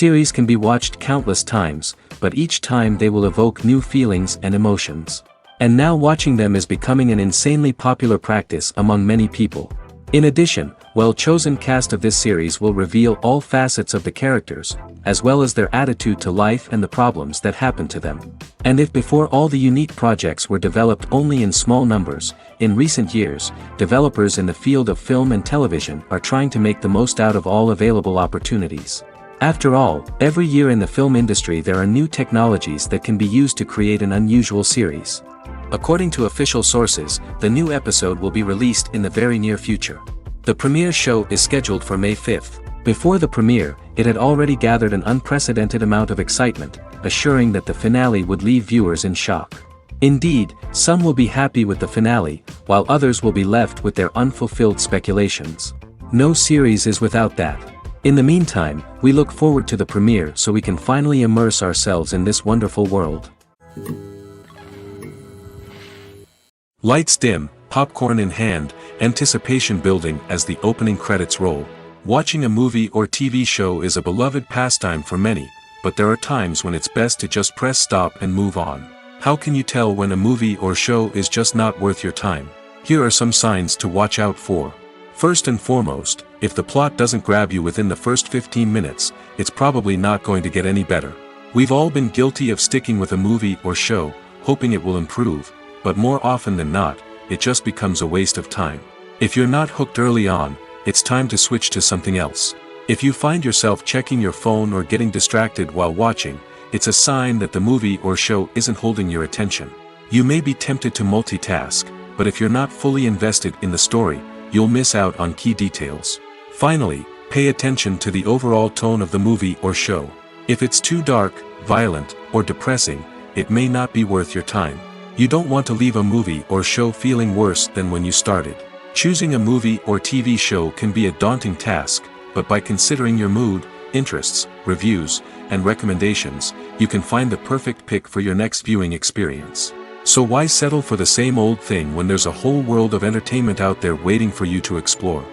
Series can be watched countless times, but each time they will evoke new feelings and emotions. And now watching them is becoming an insanely popular practice among many people. In addition, well-chosen cast of this series will reveal all facets of the characters, as well as their attitude to life and the problems that happen to them. And if before all the unique projects were developed only in small numbers, in recent years, developers in the field of film and television are trying to make the most out of all available opportunities. After all, every year in the film industry there are new technologies that can be used to create an unusual series. According to official sources, the new episode will be released in the very near future. The premiere show is scheduled for May 5th. Before the premiere, it had already gathered an unprecedented amount of excitement, assuring that the finale would leave viewers in shock. Indeed, some will be happy with the finale, while others will be left with their unfulfilled speculations. No series is without that. In the meantime, we look forward to the premiere so we can finally immerse ourselves in this wonderful world. Lights dim, popcorn in hand, anticipation building as the opening credits roll. Watching a movie or TV show is a beloved pastime for many, but there are times when it's best to just press stop and move on. How can you tell when a movie or show is just not worth your time? Here are some signs to watch out for. First and foremost, if the plot doesn't grab you within the first 15 minutes, it's probably not going to get any better. We've all been guilty of sticking with a movie or show, hoping it will improve, but more often than not, it just becomes a waste of time. If you're not hooked early on, it's time to switch to something else. If you find yourself checking your phone or getting distracted while watching, it's a sign that the movie or show isn't holding your attention. You may be tempted to multitask, but if you're not fully invested in the story, you'll miss out on key details. Finally, pay attention to the overall tone of the movie or show. If it's too dark, violent, or depressing, it may not be worth your time. You don't want to leave a movie or show feeling worse than when you started. Choosing a movie or TV show can be a daunting task, but by considering your mood, interests, reviews, and recommendations, you can find the perfect pick for your next viewing experience. So why settle for the same old thing when there's a whole world of entertainment out there waiting for you to explore?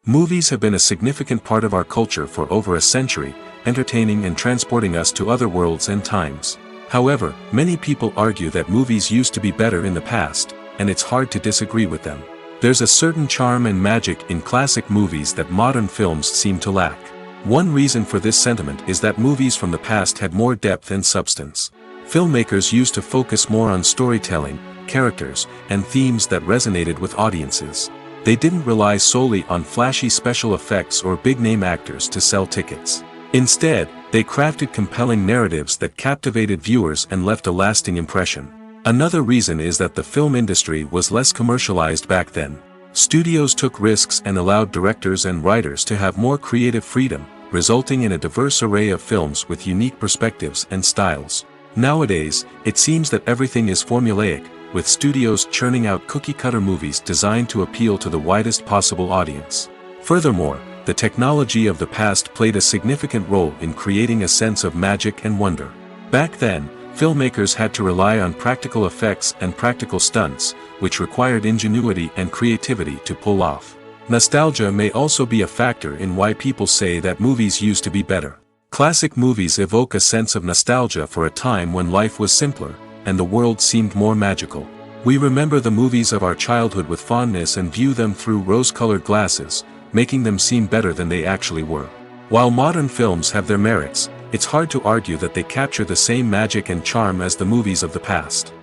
Movies have been a significant part of our culture for over a century, entertaining and transporting us to other worlds and times. However, many people argue that movies used to be better in the past, and it's hard to disagree with them. There's a certain charm and magic in classic movies that modern films seem to lack. One reason for this sentiment is that movies from the past had more depth and substance. Filmmakers used to focus more on storytelling, characters, and themes that resonated with audiences. They didn't rely solely on flashy special effects or big-name actors to sell tickets. Instead, they crafted compelling narratives that captivated viewers and left a lasting impression. Another reason is that the film industry was less commercialized back then. Studios took risks and allowed directors and writers to have more creative freedom, resulting in a diverse array of films with unique perspectives and styles. Nowadays, it seems that everything is formulaic, with studios churning out cookie-cutter movies designed to appeal to the widest possible audience. Furthermore, the technology of the past played a significant role in creating a sense of magic and wonder. Back then, filmmakers had to rely on practical effects and practical stunts, which required ingenuity and creativity to pull off. Nostalgia may also be a factor in why people say that movies used to be better. Classic movies evoke a sense of nostalgia for a time when life was simpler, and the world seemed more magical. We remember the movies of our childhood with fondness and view them through rose-colored glasses, making them seem better than they actually were. While modern films have their merits, it's hard to argue that they capture the same magic and charm as the movies of the past.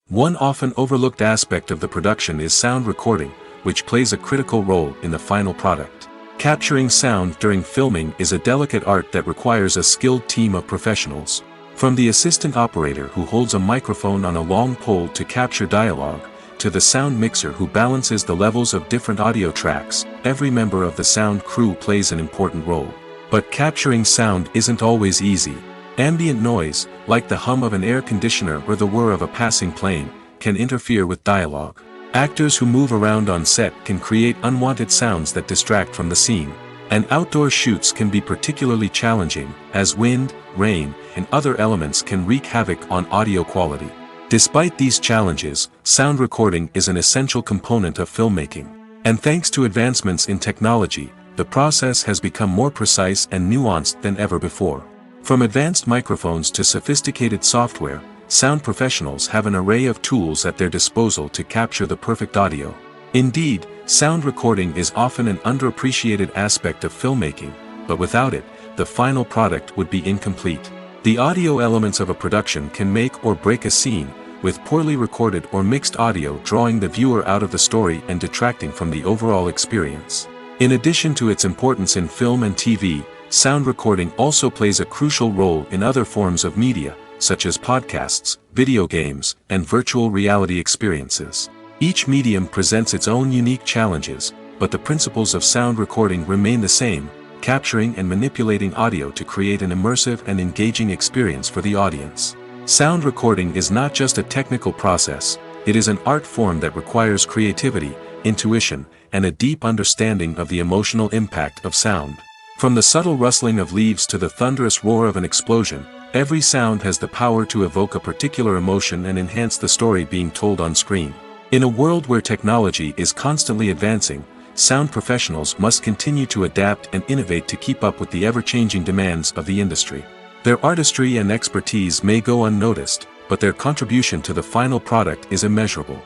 One often overlooked aspect of the production is sound recording, which plays a critical role in the final product. Capturing sound during filming is a delicate art that requires a skilled team of professionals. From the assistant operator who holds a microphone on a long pole to capture dialogue, to the sound mixer who balances the levels of different audio tracks, every member of the sound crew plays an important role. But capturing sound isn't always easy. Ambient noise, like the hum of an air conditioner or the whir of a passing plane, can interfere with dialogue. Actors who move around on set can create unwanted sounds that distract from the scene. And outdoor shoots can be particularly challenging, as wind, rain, and other elements can wreak havoc on audio quality. Despite these challenges, sound recording is an essential component of filmmaking. And thanks to advancements in technology, the process has become more precise and nuanced than ever before. From advanced microphones to sophisticated software, sound professionals have an array of tools at their disposal to capture the perfect audio. Indeed, sound recording is often an underappreciated aspect of filmmaking, but without it, the final product would be incomplete. The audio elements of a production can make or break a scene, with poorly recorded or mixed audio drawing the viewer out of the story and detracting from the overall experience. In addition to its importance in film and TV, sound recording also plays a crucial role in other forms of media, such as podcasts, video games, and virtual reality experiences. Each medium presents its own unique challenges, but the principles of sound recording remain the same, capturing and manipulating audio to create an immersive and engaging experience for the audience. Sound recording is not just a technical process, it is an art form that requires creativity, intuition, and a deep understanding of the emotional impact of sound. From the subtle rustling of leaves to the thunderous roar of an explosion, every sound has the power to evoke a particular emotion and enhance the story being told on screen. In a world where technology is constantly advancing, sound professionals must continue to adapt and innovate to keep up with the ever-changing demands of the industry. Their artistry and expertise may go unnoticed, but their contribution to the final product is immeasurable.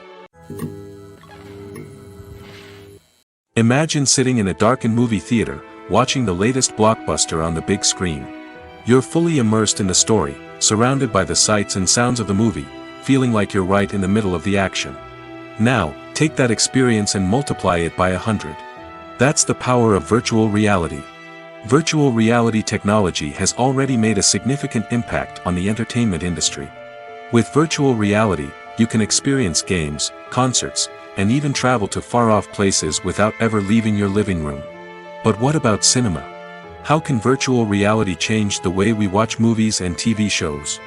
Imagine sitting in a darkened movie theater, watching the latest blockbuster on the big screen. You're fully immersed in the story, surrounded by the sights and sounds of the movie, feeling like you're right in the middle of the action. Now, take that experience and multiply it by 100. That's the power of virtual reality. Virtual reality technology has already made a significant impact on the entertainment industry. With virtual reality, you can experience games, concerts, and even travel to far-off places without ever leaving your living room. But what about cinema? How can virtual reality change the way we watch movies and TV shows?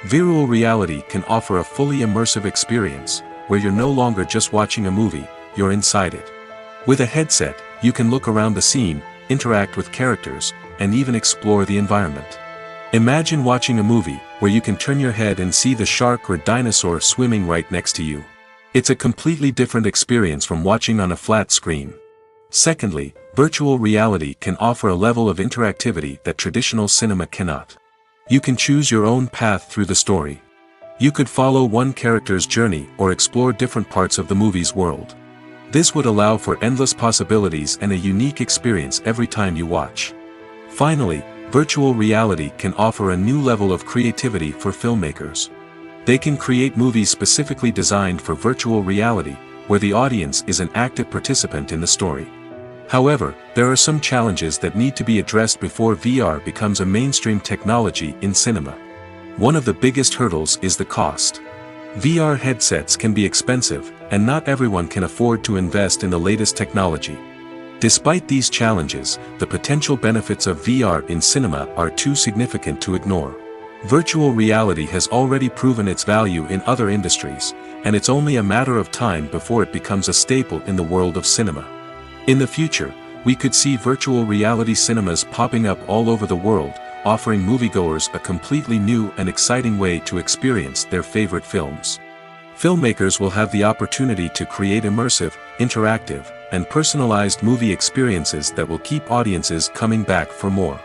Virtual reality can offer a fully immersive experience, where you're no longer just watching a movie, you're inside it. With a headset, you can look around the scene, interact with characters, and even explore the environment. Imagine watching a movie, where you can turn your head and see the shark or dinosaur swimming right next to you. It's a completely different experience from watching on a flat screen. Secondly, virtual reality can offer a level of interactivity that traditional cinema cannot. You can choose your own path through the story. You could follow one character's journey or explore different parts of the movie's world. This would allow for endless possibilities and a unique experience every time you watch. Finally, virtual reality can offer a new level of creativity for filmmakers. They can create movies specifically designed for virtual reality, where the audience is an active participant in the story. However, there are some challenges that need to be addressed before VR becomes a mainstream technology in cinema. One of the biggest hurdles is the cost. VR headsets can be expensive, and not everyone can afford to invest in the latest technology. Despite these challenges, the potential benefits of VR in cinema are too significant to ignore. Virtual reality has already proven its value in other industries, and it's only a matter of time before it becomes a staple in the world of cinema. In the future, we could see virtual reality cinemas popping up all over the world, offering moviegoers a completely new and exciting way to experience their favorite films. Filmmakers will have the opportunity to create immersive, interactive, and personalized movie experiences that will keep audiences coming back for more.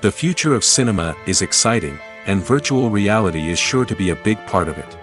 The future of cinema is exciting, and virtual reality is sure to be a big part of it.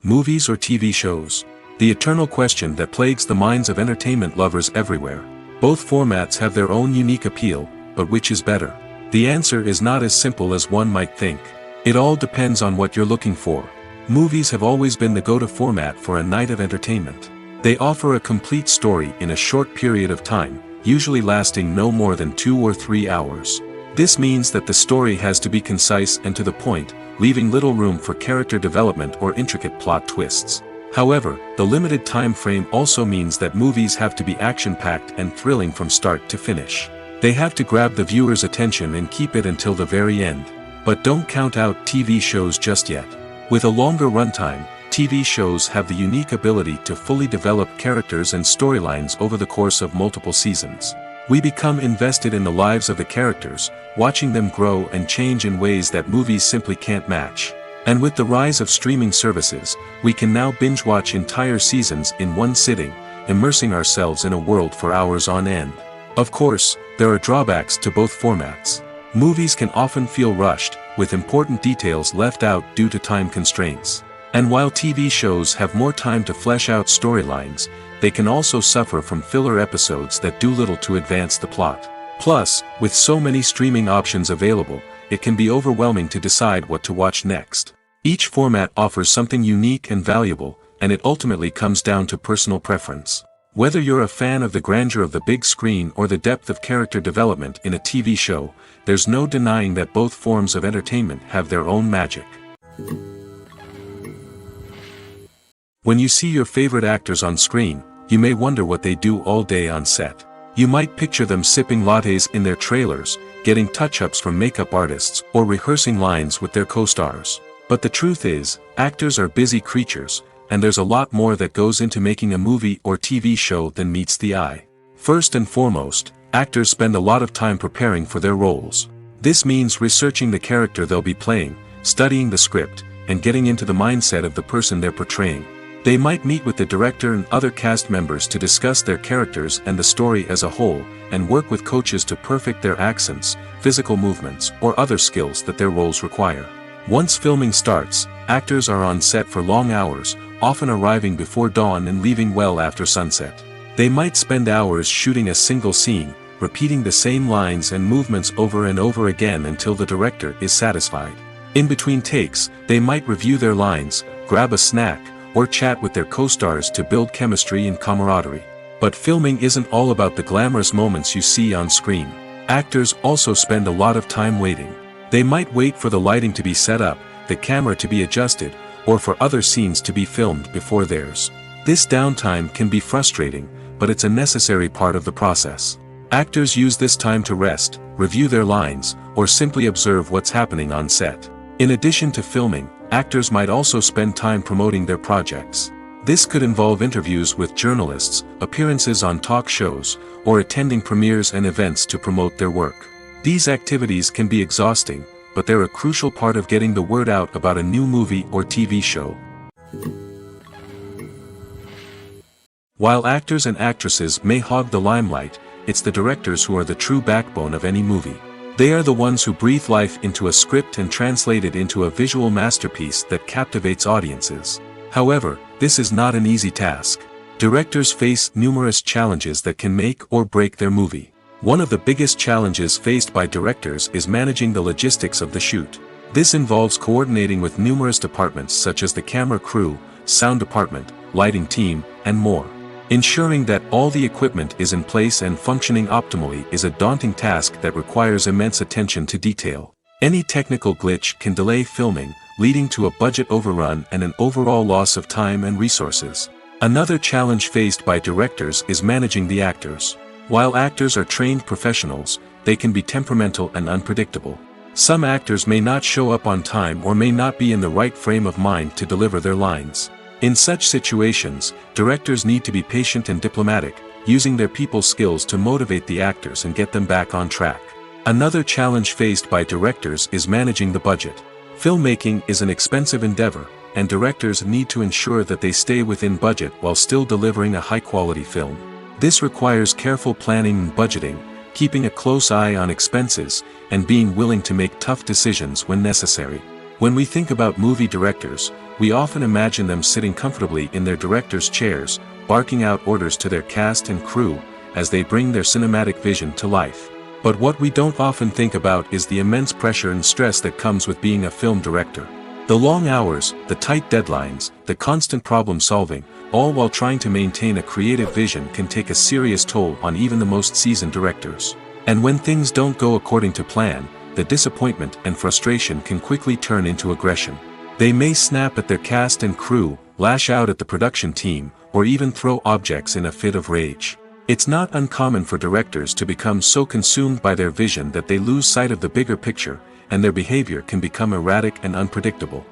Movies or TV shows? The eternal question that plagues the minds of entertainment lovers everywhere. Both formats have their own unique appeal, but which is better? The answer is not as simple as one might think. It all depends on what you're looking for. Movies have always been the go-to format for a night of entertainment. They offer a complete story in a short period of time, usually lasting no more than 2 or 3 hours. This means that the story has to be concise and to the point, leaving little room for character development or intricate plot twists. However, the limited time frame also means that movies have to be action-packed and thrilling from start to finish. They have to grab the viewer's attention and keep it until the very end. But don't count out TV shows just yet. With a longer runtime, TV shows have the unique ability to fully develop characters and storylines over the course of multiple seasons. We become invested in the lives of the characters, watching them grow and change in ways that movies simply can't match. And with the rise of streaming services, we can now binge-watch entire seasons in one sitting, immersing ourselves in a world for hours on end. Of course, there are drawbacks to both formats. Movies can often feel rushed, with important details left out due to time constraints. And while TV shows have more time to flesh out storylines, they can also suffer from filler episodes that do little to advance the plot. Plus, with so many streaming options available, it can be overwhelming to decide what to watch next. Each format offers something unique and valuable, and it ultimately comes down to personal preference. Whether you're a fan of the grandeur of the big screen or the depth of character development in a TV show, there's no denying that both forms of entertainment have their own magic. When you see your favorite actors on screen, you may wonder what they do all day on set. You might picture them sipping lattes in their trailers, getting touch-ups from makeup artists, or rehearsing lines with their co-stars. But the truth is, actors are busy creatures, and there's a lot more that goes into making a movie or TV show than meets the eye. First and foremost, actors spend a lot of time preparing for their roles. This means researching the character they'll be playing, studying the script, and getting into the mindset of the person they're portraying. They might meet with the director and other cast members to discuss their characters and the story as a whole, and work with coaches to perfect their accents, physical movements, or other skills that their roles require. Once filming starts, actors are on set for long hours, often arriving before dawn and leaving well after sunset. They might spend hours shooting a single scene, repeating the same lines and movements over and over again until the director is satisfied. In between takes, they might review their lines, grab a snack, or chat with their co-stars to build chemistry and camaraderie. But filming isn't all about the glamorous moments you see on screen. Actors also spend a lot of time waiting. They might wait for the lighting to be set up, the camera to be adjusted, or for other scenes to be filmed before theirs. This downtime can be frustrating, but it's a necessary part of the process. Actors use this time to rest, review their lines, or simply observe what's happening on set. In addition to filming, actors might also spend time promoting their projects. This could involve interviews with journalists, appearances on talk shows, or attending premieres and events to promote their work. These activities can be exhausting, but they're a crucial part of getting the word out about a new movie or TV show. While actors and actresses may hog the limelight, it's the directors who are the true backbone of any movie. They are the ones who breathe life into a script and translate it into a visual masterpiece that captivates audiences. However, this is not an easy task. Directors face numerous challenges that can make or break their movie. One of the biggest challenges faced by directors is managing the logistics of the shoot. This involves coordinating with numerous departments such as the camera crew, sound department, lighting team, and more. Ensuring that all the equipment is in place and functioning optimally is a daunting task that requires immense attention to detail. Any technical glitch can delay filming, leading to a budget overrun and an overall loss of time and resources. Another challenge faced by directors is managing the actors. While actors are trained professionals, they can be temperamental and unpredictable. Some actors may not show up on time or may not be in the right frame of mind to deliver their lines. In such situations, directors need to be patient and diplomatic, using their people skills to motivate the actors and get them back on track. Another challenge faced by directors is managing the budget. Filmmaking is an expensive endeavor, and directors need to ensure that they stay within budget while still delivering a high-quality film. This requires careful planning and budgeting, keeping a close eye on expenses, and being willing to make tough decisions when necessary. When we think about movie directors, we often imagine them sitting comfortably in their director's chairs, barking out orders to their cast and crew, as they bring their cinematic vision to life. But what we don't often think about is the immense pressure and stress that comes with being a film director. The long hours, the tight deadlines, the constant problem solving, all while trying to maintain a creative vision can take a serious toll on even the most seasoned directors. And when things don't go according to plan, the disappointment and frustration can quickly turn into aggression. They may snap at their cast and crew, lash out at the production team, or even throw objects in a fit of rage. It's not uncommon for directors to become so consumed by their vision that they lose sight of the bigger picture, and their behavior can become erratic and unpredictable.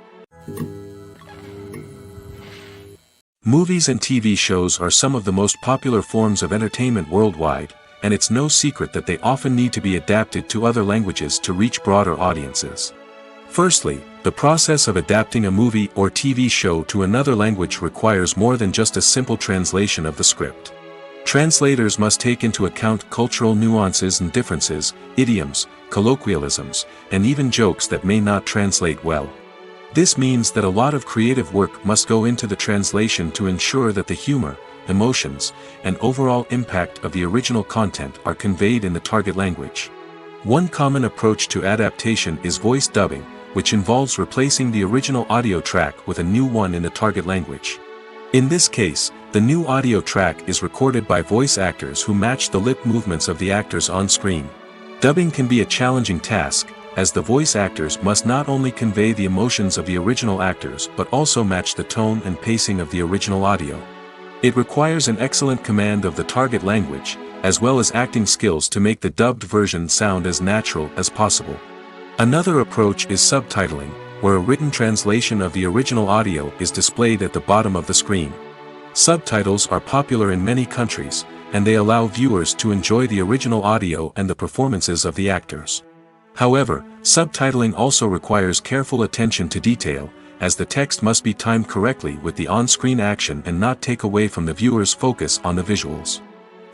Movies and TV shows are some of the most popular forms of entertainment worldwide, and it's no secret that they often need to be adapted to other languages to reach broader audiences. Firstly, the process of adapting a movie or TV show to another language requires more than just a simple translation of the script. Translators must take into account cultural nuances and differences, idioms, colloquialisms, and even jokes that may not translate well. This means that a lot of creative work must go into the translation to ensure that the humor, emotions, and overall impact of the original content are conveyed in the target language. One common approach to adaptation is voice dubbing, which involves replacing the original audio track with a new one in the target language. In this case, the new audio track is recorded by voice actors who match the lip movements of the actors on screen. Dubbing can be a challenging task, as the voice actors must not only convey the emotions of the original actors but also match the tone and pacing of the original audio. It requires an excellent command of the target language, as well as acting skills to make the dubbed version sound as natural as possible. Another approach is subtitling, where a written translation of the original audio is displayed at the bottom of the screen. Subtitles are popular in many countries, and they allow viewers to enjoy the original audio and the performances of the actors. However, subtitling also requires careful attention to detail, as the text must be timed correctly with the on-screen action and not take away from the viewer's focus on the visuals.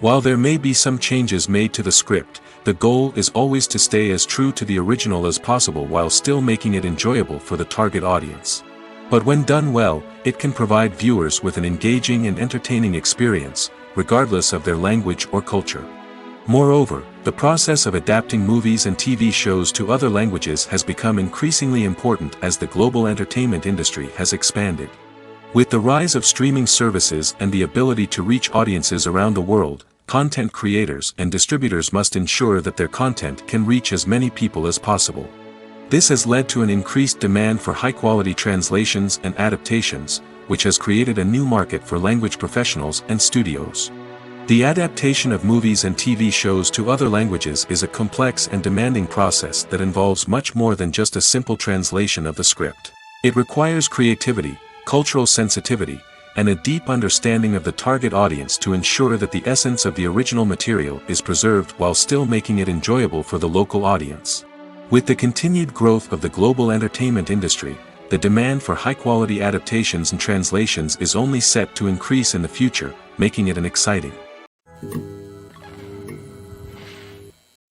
While there may be some changes made to the script, the goal is always to stay as true to the original as possible while still making it enjoyable for the target audience. But when done well, it can provide viewers with an engaging and entertaining experience, regardless of their language or culture. Moreover, the process of adapting movies and TV shows to other languages has become increasingly important as the global entertainment industry has expanded. With the rise of streaming services and the ability to reach audiences around the world, content creators and distributors must ensure that their content can reach as many people as possible. This has led to an increased demand for high-quality translations and adaptations, which has created a new market for language professionals and studios. The adaptation of movies and TV shows to other languages is a complex and demanding process that involves much more than just a simple translation of the script. It requires creativity, cultural sensitivity, and a deep understanding of the target audience to ensure that the essence of the original material is preserved while still making it enjoyable for the local audience. With the continued growth of the global entertainment industry, the demand for high-quality adaptations and translations is only set to increase in the future, making it an exciting.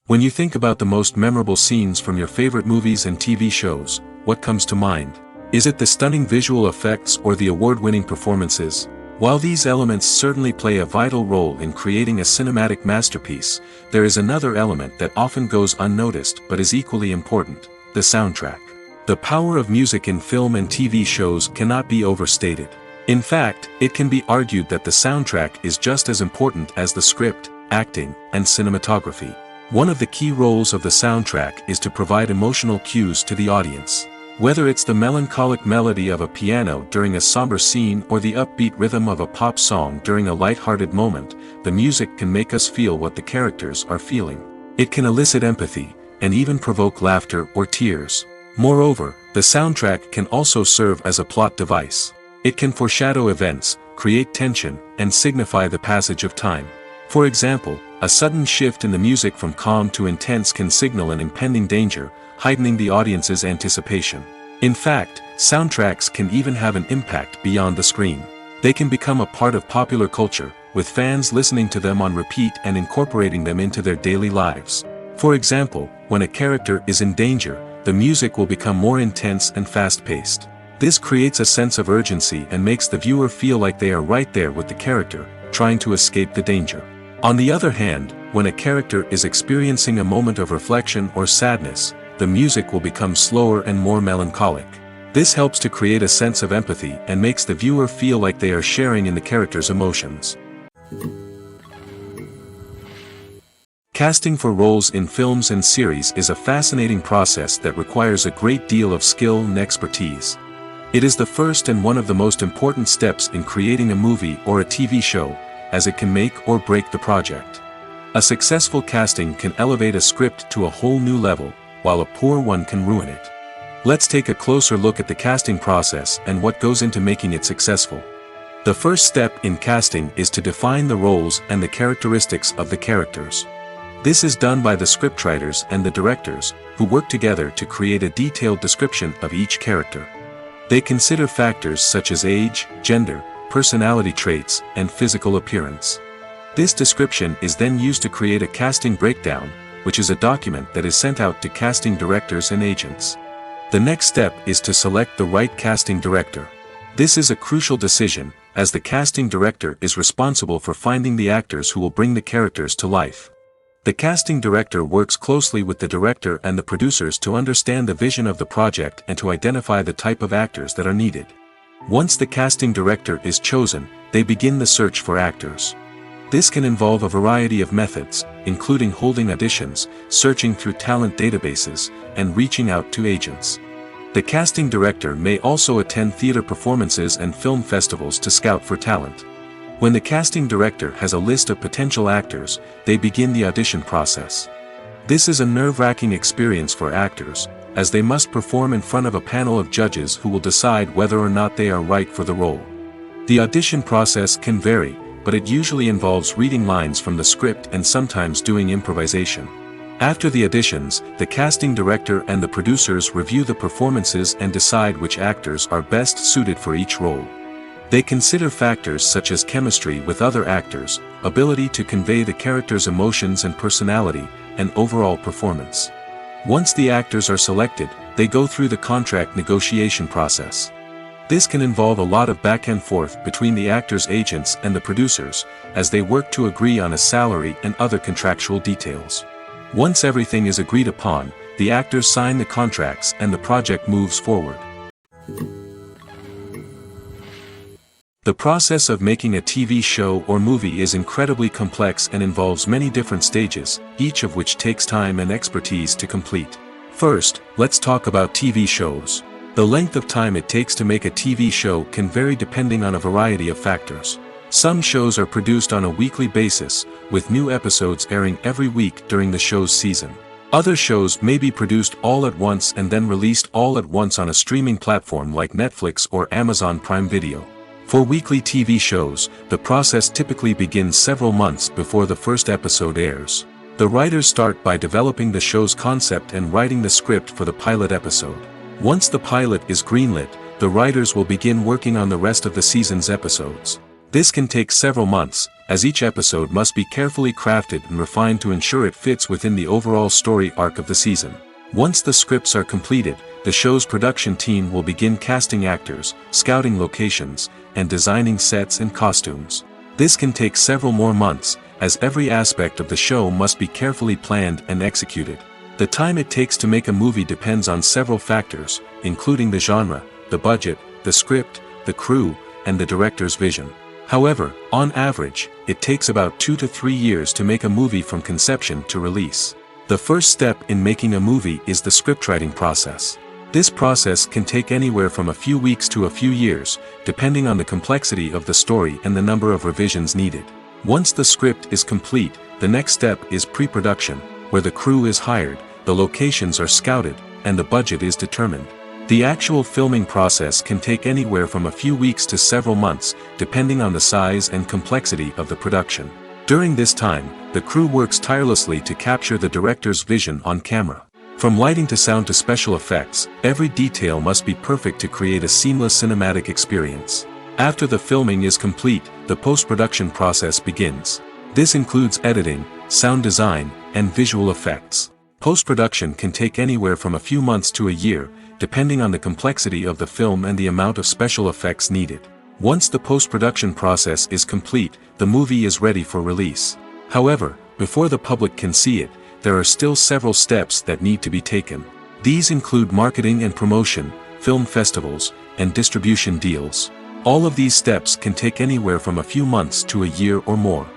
When you think about the most memorable scenes from your favorite movies and TV shows, what comes to mind? Is it the stunning visual effects or the award-winning performances? While these elements certainly play a vital role in creating a cinematic masterpiece, there is another element that often goes unnoticed but is equally important: the soundtrack. The power of music in film and TV shows cannot be overstated. In fact, it can be argued that the soundtrack is just as important as the script, acting, and cinematography. One of the key roles of the soundtrack is to provide emotional cues to the audience. Whether it's the melancholic melody of a piano during a somber scene or the upbeat rhythm of a pop song during a light-hearted moment, the music can make us feel what the characters are feeling. It can elicit empathy, and even provoke laughter or tears. Moreover, the soundtrack can also serve as a plot device. It can foreshadow events, create tension, and signify the passage of time. For example, a sudden shift in the music from calm to intense can signal an impending danger, heightening the audience's anticipation. In fact, soundtracks can even have an impact beyond the screen. They can become a part of popular culture, with fans listening to them on repeat and incorporating them into their daily lives. For example, when a character is in danger, the music will become more intense and fast-paced. This creates a sense of urgency and makes the viewer feel like they are right there with the character, trying to escape the danger. On the other hand, when a character is experiencing a moment of reflection or sadness, the music will become slower and more melancholic. This helps to create a sense of empathy and makes the viewer feel like they are sharing in the character's emotions. Casting for roles in films and series is a fascinating process that requires a great deal of skill and expertise. It is the first and one of the most important steps in creating a movie or a TV show, as it can make or break the project. A successful casting can elevate a script to a whole new level, while a poor one can ruin it. Let's take a closer look at the casting process and what goes into making it successful. The first step in casting is to define the roles and the characteristics of the characters. This is done by the scriptwriters and the directors, who work together to create a detailed description of each character. They consider factors such as age, gender, personality traits, and physical appearance. This description is then used to create a casting breakdown, which is a document that is sent out to casting directors and agents. The next step is to select the right casting director. This is a crucial decision, as the casting director is responsible for finding the actors who will bring the characters to life. The casting director works closely with the director and the producers to understand the vision of the project and to identify the type of actors that are needed. Once the casting director is chosen, they begin the search for actors. This can involve a variety of methods, including holding auditions, searching through talent databases, and reaching out to agents. The casting director may also attend theater performances and film festivals to scout for talent. When the casting director has a list of potential actors, they begin the audition process. This is a nerve-wracking experience for actors, as they must perform in front of a panel of judges who will decide whether or not they are right for the role. The audition process can vary, but it usually involves reading lines from the script and sometimes doing improvisation. After the auditions, the casting director and the producers review the performances and decide which actors are best suited for each role. They consider factors such as chemistry with other actors, ability to convey the character's emotions and personality, and overall performance. Once the actors are selected, they go through the contract negotiation process. This can involve a lot of back and forth between the actors' agents and the producers, as they work to agree on a salary and other contractual details. Once everything is agreed upon, the actors sign the contracts and the project moves forward. The process of making a TV show or movie is incredibly complex and involves many different stages, each of which takes time and expertise to complete. First, let's talk about TV shows. The length of time it takes to make a TV show can vary depending on a variety of factors. Some shows are produced on a weekly basis, with new episodes airing every week during the show's season. Other shows may be produced all at once and then released all at once on a streaming platform like Netflix or Amazon Prime Video. For weekly TV shows, the process typically begins several months before the first episode airs. The writers start by developing the show's concept and writing the script for the pilot episode. Once the pilot is greenlit, the writers will begin working on the rest of the season's episodes. This can take several months, as each episode must be carefully crafted and refined to ensure it fits within the overall story arc of the season. Once the scripts are completed, the show's production team will begin casting actors, scouting locations, and designing sets and costumes. This can take several more months, as every aspect of the show must be carefully planned and executed. The time it takes to make a movie depends on several factors, including the genre, the budget, the script, the crew, and the director's vision. However, on average, it takes about 2 to 3 years to make a movie from conception to release. The first step in making a movie is the scriptwriting process. This process can take anywhere from a few weeks to a few years, depending on the complexity of the story and the number of revisions needed. Once the script is complete, the next step is pre-production, where the crew is hired, the locations are scouted, and the budget is determined. The actual filming process can take anywhere from a few weeks to several months, depending on the size and complexity of the production. During this time, the crew works tirelessly to capture the director's vision on camera. From lighting to sound to special effects, every detail must be perfect to create a seamless cinematic experience. After the filming is complete, the post-production process begins. This includes editing, sound design, and visual effects. Post-production can take anywhere from a few months to a year, depending on the complexity of the film and the amount of special effects needed. Once the post-production process is complete, the movie is ready for release. However, before the public can see it, there are still several steps that need to be taken. These include marketing and promotion, film festivals, and distribution deals. All of these steps can take anywhere from a few months to a year or more.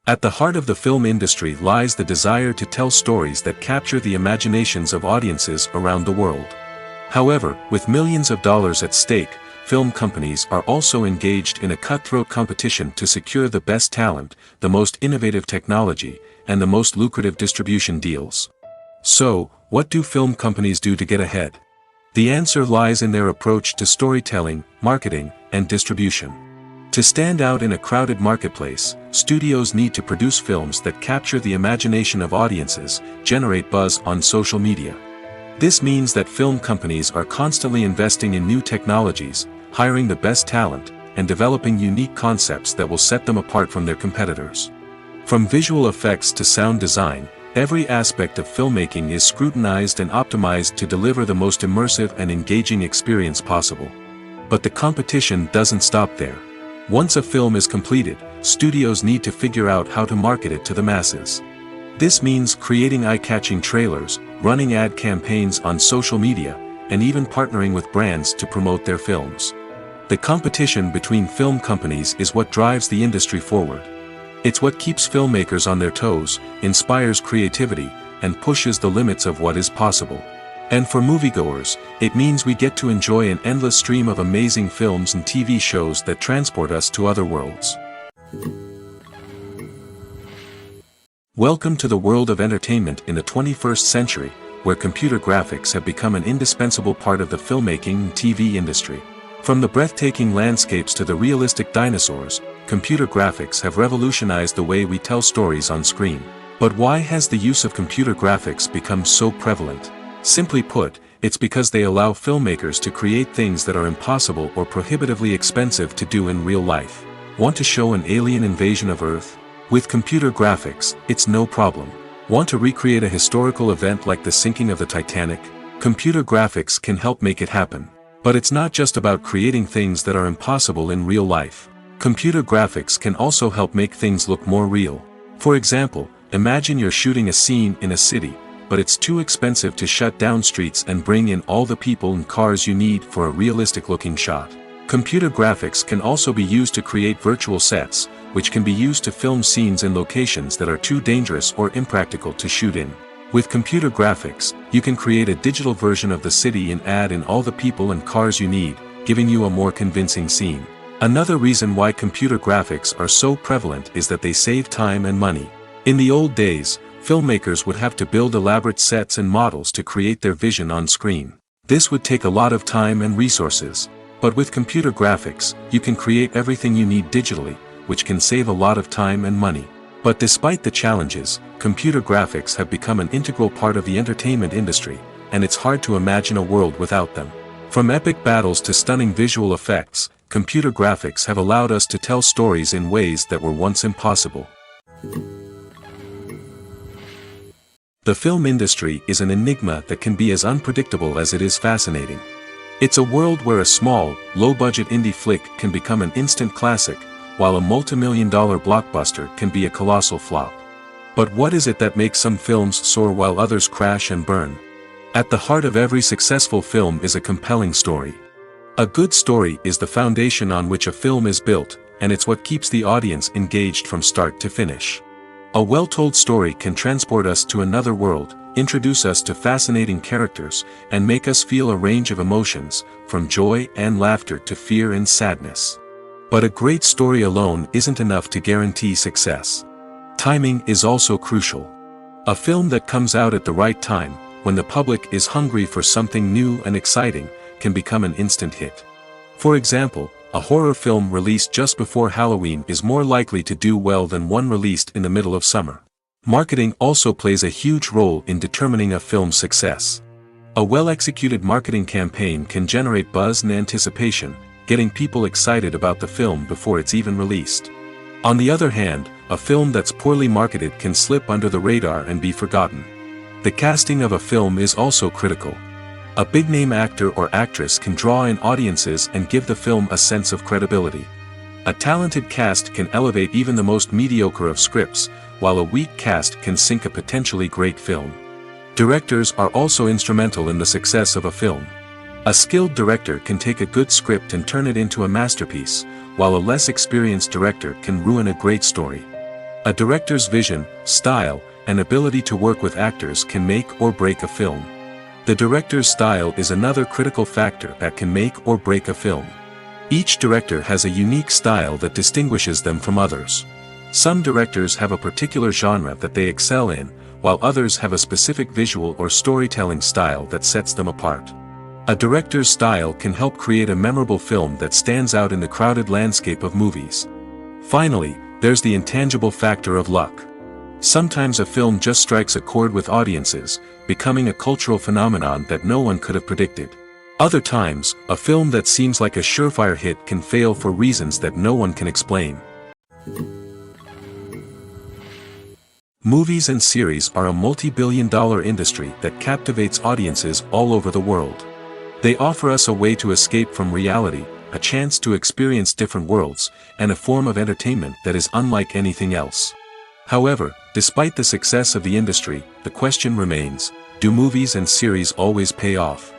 At the heart of the film industry lies the desire to tell stories that capture the imaginations of audiences around the world. However, with millions of dollars at stake, film companies are also engaged in a cutthroat competition to secure the best talent, the most innovative technology, and the most lucrative distribution deals. So, what do film companies do to get ahead? The answer lies in their approach to storytelling, marketing, and distribution. To stand out in a crowded marketplace, studios need to produce films that capture the imagination of audiences, generate buzz on social media. This means that film companies are constantly investing in new technologies, hiring the best talent, and developing unique concepts that will set them apart from their competitors. From visual effects to sound design, every aspect of filmmaking is scrutinized and optimized to deliver the most immersive and engaging experience possible. But the competition doesn't stop there. Once a film is completed, studios need to figure out how to market it to the masses. This means creating eye-catching trailers, running ad campaigns on social media, and even partnering with brands to promote their films. The competition between film companies is what drives the industry forward. It's what keeps filmmakers on their toes, inspires creativity, and pushes the limits of what is possible. And for moviegoers, it means we get to enjoy an endless stream of amazing films and TV shows that transport us to other worlds. Welcome to the world of entertainment in the 21st century, where computer graphics have become an indispensable part of the filmmaking and TV industry. From the breathtaking landscapes to the realistic dinosaurs, computer graphics have revolutionized the way we tell stories on screen. But why has the use of computer graphics become so prevalent? Simply put, it's because they allow filmmakers to create things that are impossible or prohibitively expensive to do in real life. Want to show an alien invasion of Earth? With computer graphics, it's no problem. Want to recreate a historical event like the sinking of the Titanic? Computer graphics can help make it happen. But it's not just about creating things that are impossible in real life. Computer graphics can also help make things look more real. For example, imagine you're shooting a scene in a city, but it's too expensive to shut down streets and bring in all the people and cars you need for a realistic-looking shot. Computer graphics can also be used to create virtual sets, which can be used to film scenes in locations that are too dangerous or impractical to shoot in. With computer graphics, you can create a digital version of the city and add in all the people and cars you need, giving you a more convincing scene. Another reason why computer graphics are so prevalent is that they save time and money. In the old days, filmmakers would have to build elaborate sets and models to create their vision on screen. This would take a lot of time and resources. But with computer graphics, you can create everything you need digitally, which can save a lot of time and money. But despite the challenges, computer graphics have become an integral part of the entertainment industry, and it's hard to imagine a world without them. From epic battles to stunning visual effects, computer graphics have allowed us to tell stories in ways that were once impossible. The film industry is an enigma that can be as unpredictable as it is fascinating. It's a world where a small, low-budget indie flick can become an instant classic, while a multi-million-dollar blockbuster can be a colossal flop. But what is it that makes some films soar while others crash and burn? At the heart of every successful film is a compelling story. A good story is the foundation on which a film is built, and it's what keeps the audience engaged from start to finish. A well-told story can transport us to another world, introduce us to fascinating characters, and make us feel a range of emotions, from joy and laughter to fear and sadness. But a great story alone isn't enough to guarantee success. Timing is also crucial. A film that comes out at the right time, when the public is hungry for something new and exciting, can become an instant hit. For example, a horror film released just before Halloween is more likely to do well than one released in the middle of summer. Marketing also plays a huge role in determining a film's success. A well-executed marketing campaign can generate buzz and anticipation, getting people excited about the film before it's even released. On the other hand, a film that's poorly marketed can slip under the radar and be forgotten. The casting of a film is also critical. A big-name actor or actress can draw in audiences and give the film a sense of credibility. A talented cast can elevate even the most mediocre of scripts, while a weak cast can sink a potentially great film. Directors are also instrumental in the success of a film. A skilled director can take a good script and turn it into a masterpiece, while a less experienced director can ruin a great story. A director's vision, style, and ability to work with actors can make or break a film. The director's style is another critical factor that can make or break a film. Each director has a unique style that distinguishes them from others. Some directors have a particular genre that they excel in, while others have a specific visual or storytelling style that sets them apart. A director's style can help create a memorable film that stands out in the crowded landscape of movies. Finally, there's the intangible factor of luck. Sometimes a film just strikes a chord with audiences, becoming a cultural phenomenon that no one could have predicted. Other times, a film that seems like a surefire hit can fail for reasons that no one can explain. Movies and series are a multi-billion-dollar industry that captivates audiences all over the world. They offer us a way to escape from reality, a chance to experience different worlds, and a form of entertainment that is unlike anything else. However, despite the success of the industry, the question remains, do movies and series always pay off?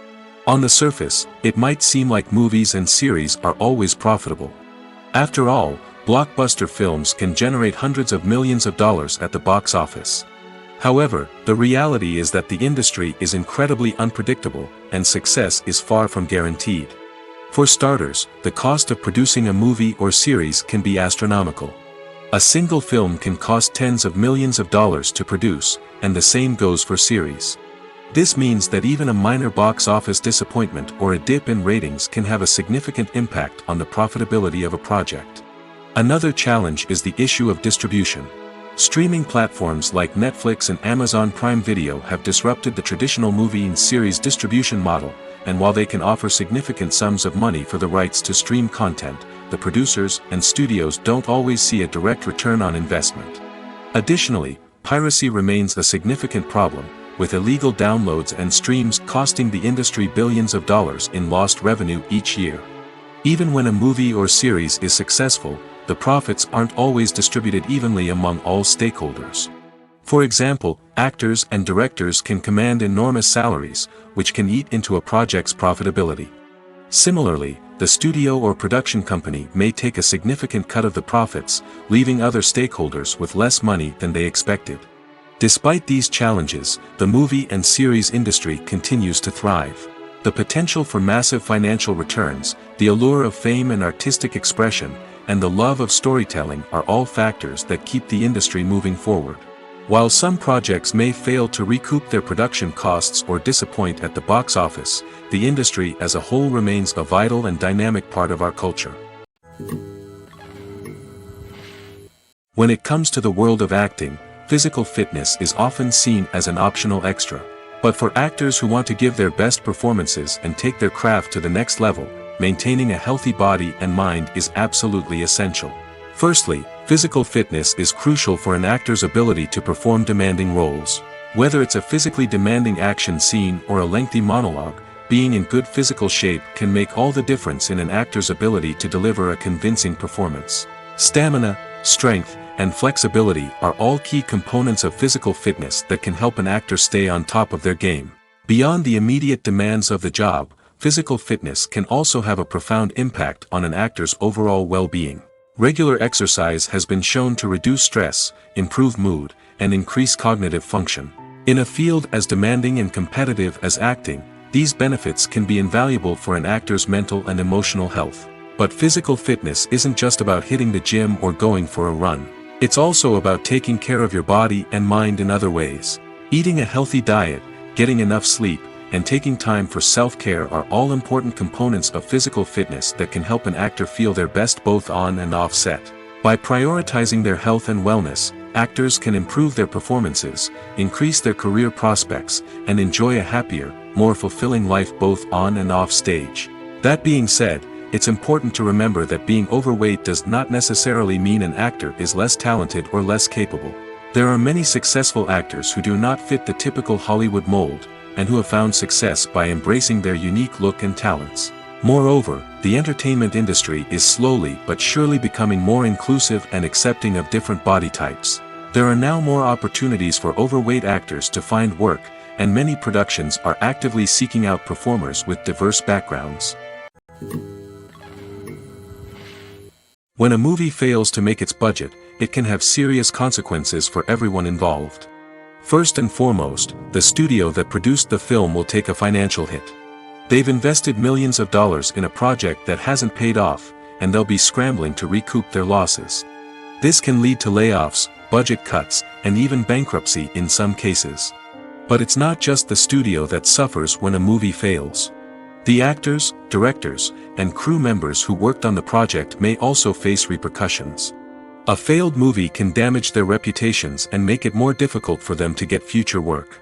On the surface, it might seem like movies and series are always profitable. After all, blockbuster films can generate hundreds of millions of dollars at the box office. However, the reality is that the industry is incredibly unpredictable, and success is far from guaranteed. For starters, the cost of producing a movie or series can be astronomical. A single film can cost tens of millions of dollars to produce, and the same goes for series. This means that even a minor box office disappointment or a dip in ratings can have a significant impact on the profitability of a project. Another challenge is the issue of distribution. Streaming platforms like Netflix and Amazon Prime Video have disrupted the traditional movie and series distribution model, and while they can offer significant sums of money for the rights to stream content, the producers and studios don't always see a direct return on investment. Additionally, piracy remains a significant problem, with illegal downloads and streams costing the industry billions of dollars in lost revenue each year. Even when a movie or series is successful, the profits aren't always distributed evenly among all stakeholders. For example, actors and directors can command enormous salaries, which can eat into a project's profitability. Similarly, the studio or production company may take a significant cut of the profits, leaving other stakeholders with less money than they expected. Despite these challenges, the movie and series industry continues to thrive. The potential for massive financial returns, the allure of fame and artistic expression, and the love of storytelling are all factors that keep the industry moving forward. While some projects may fail to recoup their production costs or disappoint at the box office, the industry as a whole remains a vital and dynamic part of our culture. When it comes to the world of acting, physical fitness is often seen as an optional extra. But for actors who want to give their best performances and take their craft to the next level, maintaining a healthy body and mind is absolutely essential. Firstly, physical fitness is crucial for an actor's ability to perform demanding roles. Whether it's a physically demanding action scene or a lengthy monologue, being in good physical shape can make all the difference in an actor's ability to deliver a convincing performance. Stamina, strength, and flexibility are all key components of physical fitness that can help an actor stay on top of their game. Beyond the immediate demands of the job, physical fitness can also have a profound impact on an actor's overall well-being. Regular exercise has been shown to reduce stress, improve mood, and increase cognitive function. In a field as demanding and competitive as acting, these benefits can be invaluable for an actor's mental and emotional health. But physical fitness isn't just about hitting the gym or going for a run. It's also about taking care of your body and mind in other ways. Eating a healthy diet, getting enough sleep, and taking time for self-care are all important components of physical fitness that can help an actor feel their best both on and off set. By prioritizing their health and wellness, actors can improve their performances, increase their career prospects, and enjoy a happier, more fulfilling life both on and off stage. That being said, it's important to remember that being overweight does not necessarily mean an actor is less talented or less capable. There are many successful actors who do not fit the typical Hollywood mold, and who have found success by embracing their unique look and talents. Moreover, the entertainment industry is slowly but surely becoming more inclusive and accepting of different body types. There are now more opportunities for overweight actors to find work, and many productions are actively seeking out performers with diverse backgrounds. When a movie fails to make its budget, it can have serious consequences for everyone involved. First and foremost, the studio that produced the film will take a financial hit. They've invested millions of dollars in a project that hasn't paid off, and they'll be scrambling to recoup their losses. This can lead to layoffs, budget cuts, and even bankruptcy in some cases. But it's not just the studio that suffers when a movie fails. The actors, directors, and crew members who worked on the project may also face repercussions. A failed movie can damage their reputations and make it more difficult for them to get future work.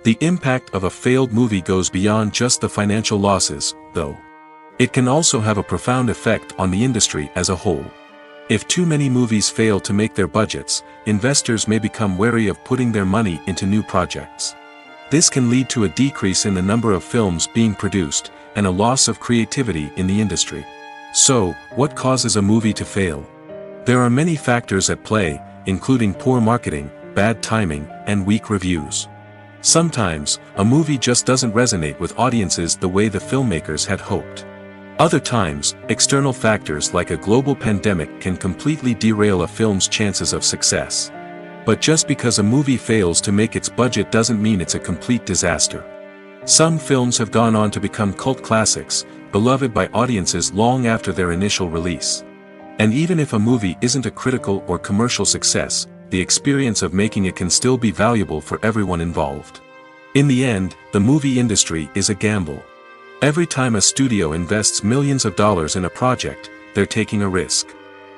The impact of a failed movie goes beyond just the financial losses, though. It can also have a profound effect on the industry as a whole. If too many movies fail to make their budgets, investors may become wary of putting their money into new projects. This can lead to a decrease in the number of films being produced, and a loss of creativity in the industry. So, what causes a movie to fail? There are many factors at play, including poor marketing, bad timing, and weak reviews. Sometimes, a movie just doesn't resonate with audiences the way the filmmakers had hoped. Other times, external factors like a global pandemic can completely derail a film's chances of success. But just because a movie fails to make its budget doesn't mean it's a complete disaster. Some films have gone on to become cult classics, beloved by audiences long after their initial release. And even if a movie isn't a critical or commercial success, the experience of making it can still be valuable for everyone involved. In the end, the movie industry is a gamble. Every time a studio invests millions of dollars in a project, they're taking a risk.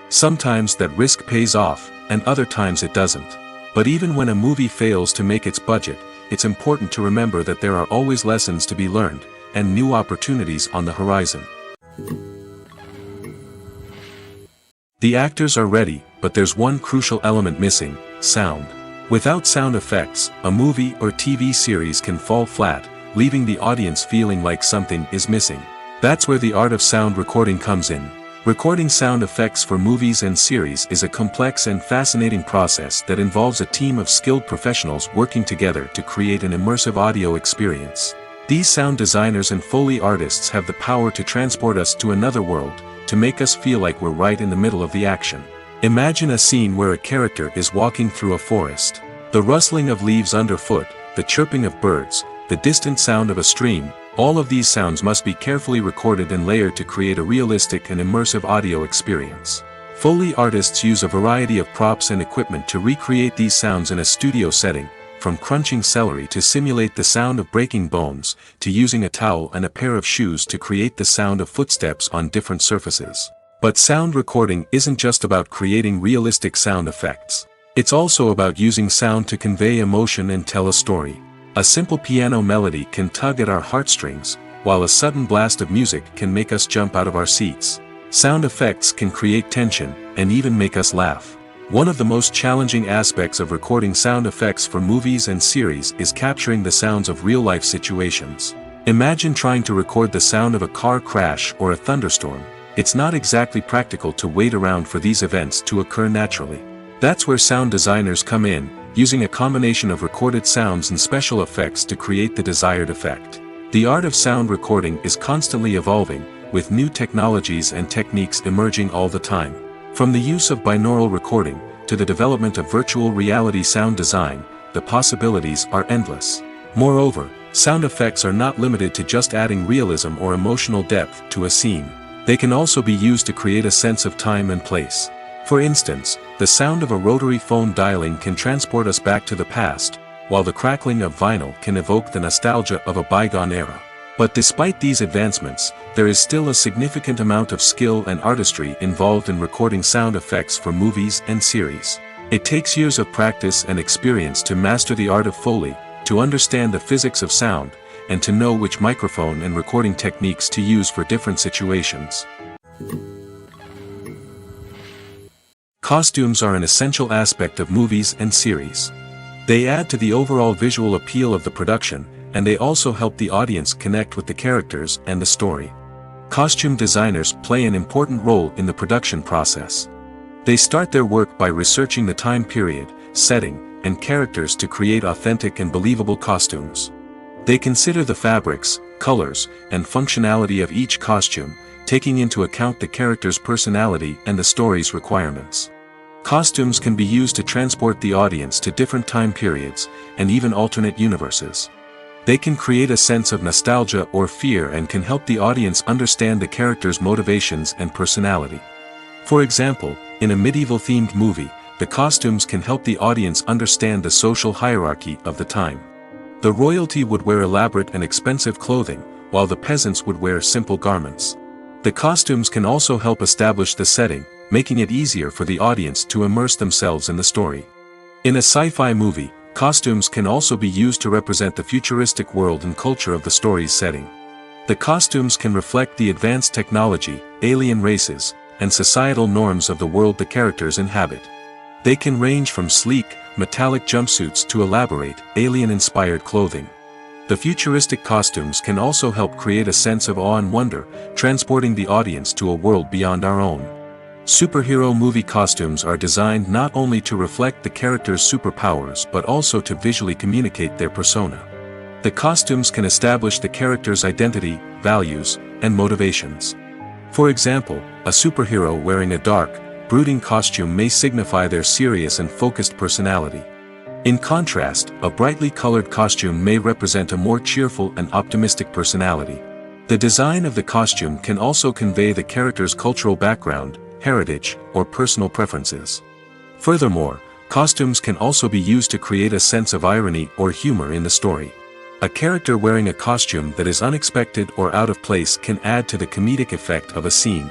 Sometimes that risk pays off, and other times it doesn't. But even when a movie fails to make its budget, it's important to remember that there are always lessons to be learned, and new opportunities on the horizon. The actors are ready, but there's one crucial element missing: sound. Without sound effects, a movie or TV series can fall flat, leaving the audience feeling like something is missing. That's where the art of sound recording comes in. Recording sound effects for movies and series is a complex and fascinating process that involves a team of skilled professionals working together to create an immersive audio experience. These sound designers and Foley artists have the power to transport us to another world, to make us feel like we're right in the middle of the action. Imagine a scene where a character is walking through a forest. The rustling of leaves underfoot, the chirping of birds, the distant sound of a stream, all of these sounds must be carefully recorded and layered to create a realistic and immersive audio experience. Foley artists use a variety of props and equipment to recreate these sounds in a studio setting, from crunching celery to simulate the sound of breaking bones, to using a towel and a pair of shoes to create the sound of footsteps on different surfaces. But sound recording isn't just about creating realistic sound effects. It's also about using sound to convey emotion and tell a story. A simple piano melody can tug at our heartstrings, while a sudden blast of music can make us jump out of our seats. Sound effects can create tension, and even make us laugh. One of the most challenging aspects of recording sound effects for movies and series is capturing the sounds of real-life situations. Imagine trying to record the sound of a car crash or a thunderstorm. It's not exactly practical to wait around for these events to occur naturally. That's where sound designers come in, using a combination of recorded sounds and special effects to create the desired effect. The art of sound recording is constantly evolving, with new technologies and techniques emerging all the time. From the use of binaural recording, to the development of virtual reality sound design, the possibilities are endless. Moreover, sound effects are not limited to just adding realism or emotional depth to a scene. They can also be used to create a sense of time and place. For instance, the sound of a rotary phone dialing can transport us back to the past, while the crackling of vinyl can evoke the nostalgia of a bygone era. But despite these advancements, there is still a significant amount of skill and artistry involved in recording sound effects for movies and series. It takes years of practice and experience to master the art of Foley, to understand the physics of sound, and to know which microphone and recording techniques to use for different situations. Costumes are an essential aspect of movies and series. They add to the overall visual appeal of the production, and they also help the audience connect with the characters and the story. Costume designers play an important role in the production process. They start their work by researching the time period, setting, and characters to create authentic and believable costumes. They consider the fabrics, colors, and functionality of each costume, taking into account the character's personality and the story's requirements. Costumes can be used to transport the audience to different time periods, and even alternate universes. They can create a sense of nostalgia or fear and can help the audience understand the character's motivations and personality. For example, in a medieval-themed movie, the costumes can help the audience understand the social hierarchy of the time. The royalty would wear elaborate and expensive clothing, while the peasants would wear simple garments. The costumes can also help establish the setting, making it easier for the audience to immerse themselves in the story. In a sci-fi movie, costumes can also be used to represent the futuristic world and culture of the story's setting. The costumes can reflect the advanced technology, alien races, and societal norms of the world the characters inhabit. They can range from sleek, metallic jumpsuits to elaborate, alien-inspired clothing. The futuristic costumes can also help create a sense of awe and wonder, transporting the audience to a world beyond our own. Superhero movie costumes are designed not only to reflect the character's superpowers but also to visually communicate their persona. The costumes can establish the character's identity, values, and motivations. For example, a superhero wearing a dark, brooding costume may signify their serious and focused personality. In contrast, a brightly colored costume may represent a more cheerful and optimistic personality. The design of the costume can also convey the character's cultural background, heritage, or personal preferences. Furthermore, costumes can also be used to create a sense of irony or humor in the story. A character wearing a costume that is unexpected or out of place can add to the comedic effect of a scene.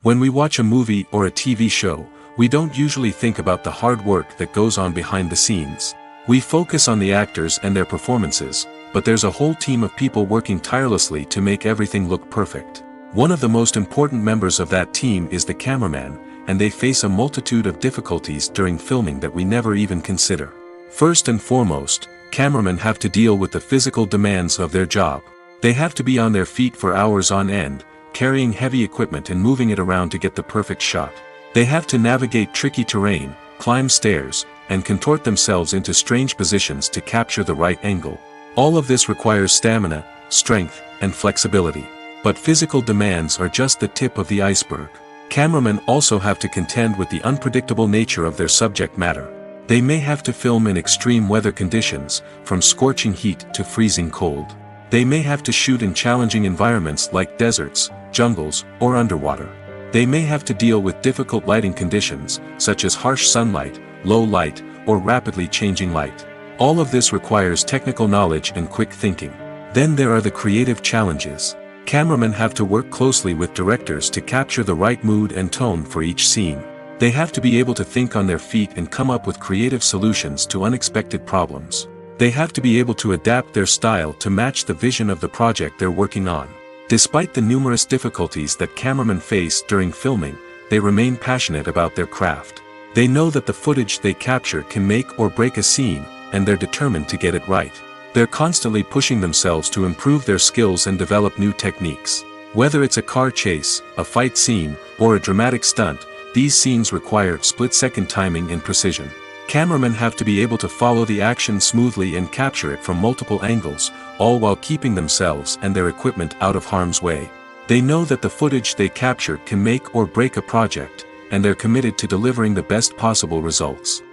When we watch a movie or a TV show, we don't usually think about the hard work that goes on behind the scenes. We focus on the actors and their performances, but there's a whole team of people working tirelessly to make everything look perfect. One of the most important members of that team is the cameraman, and they face a multitude of difficulties during filming that we never even consider. First and foremost, cameramen have to deal with the physical demands of their job. They have to be on their feet for hours on end, carrying heavy equipment and moving it around to get the perfect shot. They have to navigate tricky terrain, climb stairs, and contort themselves into strange positions to capture the right angle. All of this requires stamina, strength, and flexibility. But physical demands are just the tip of the iceberg. Cameramen also have to contend with the unpredictable nature of their subject matter. They may have to film in extreme weather conditions, from scorching heat to freezing cold. They may have to shoot in challenging environments like deserts, jungles, or underwater. They may have to deal with difficult lighting conditions, such as harsh sunlight, low light, or rapidly changing light. All of this requires technical knowledge and quick thinking. Then there are the creative challenges. Cameramen have to work closely with directors to capture the right mood and tone for each scene. They have to be able to think on their feet and come up with creative solutions to unexpected problems. They have to be able to adapt their style to match the vision of the project they're working on. Despite the numerous difficulties that cameramen face during filming, they remain passionate about their craft. They know that the footage they capture can make or break a scene, and they're determined to get it right. They're constantly pushing themselves to improve their skills and develop new techniques. Whether it's a car chase, a fight scene, or a dramatic stunt, these scenes require split-second timing and precision. Cameramen have to be able to follow the action smoothly and capture it from multiple angles, all while keeping themselves and their equipment out of harm's way. They know that the footage they capture can make or break a project, and they're committed to delivering the best possible results.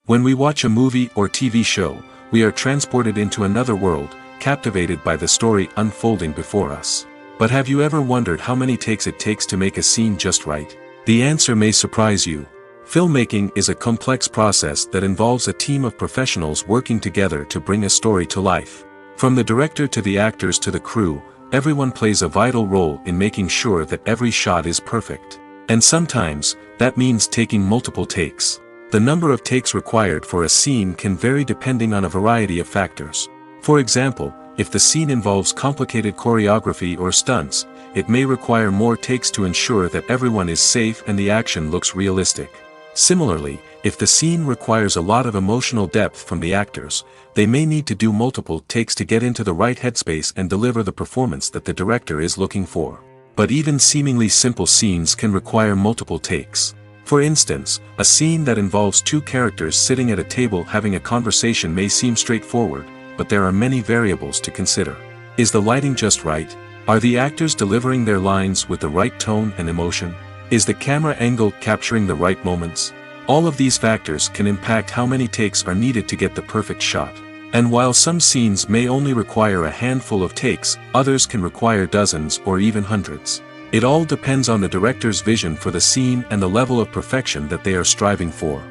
When we watch a movie or TV show, we are transported into another world, captivated by the story unfolding before us. But have you ever wondered how many takes it takes to make a scene just right? The answer may surprise you. Filmmaking is a complex process that involves a team of professionals working together to bring a story to life. From the director to the actors to the crew, everyone plays a vital role in making sure that every shot is perfect. And sometimes, that means taking multiple takes. The number of takes required for a scene can vary depending on a variety of factors. For example, if the scene involves complicated choreography or stunts, it may require more takes to ensure that everyone is safe and the action looks realistic. Similarly, if the scene requires a lot of emotional depth from the actors, they may need to do multiple takes to get into the right headspace and deliver the performance that the director is looking for. But even seemingly simple scenes can require multiple takes. For instance, a scene that involves two characters sitting at a table having a conversation may seem straightforward, but there are many variables to consider. Is the lighting just right? Are the actors delivering their lines with the right tone and emotion? Is the camera angle capturing the right moments? All of these factors can impact how many takes are needed to get the perfect shot. And while some scenes may only require a handful of takes, others can require dozens or even hundreds. It all depends on the director's vision for the scene and the level of perfection that they are striving for.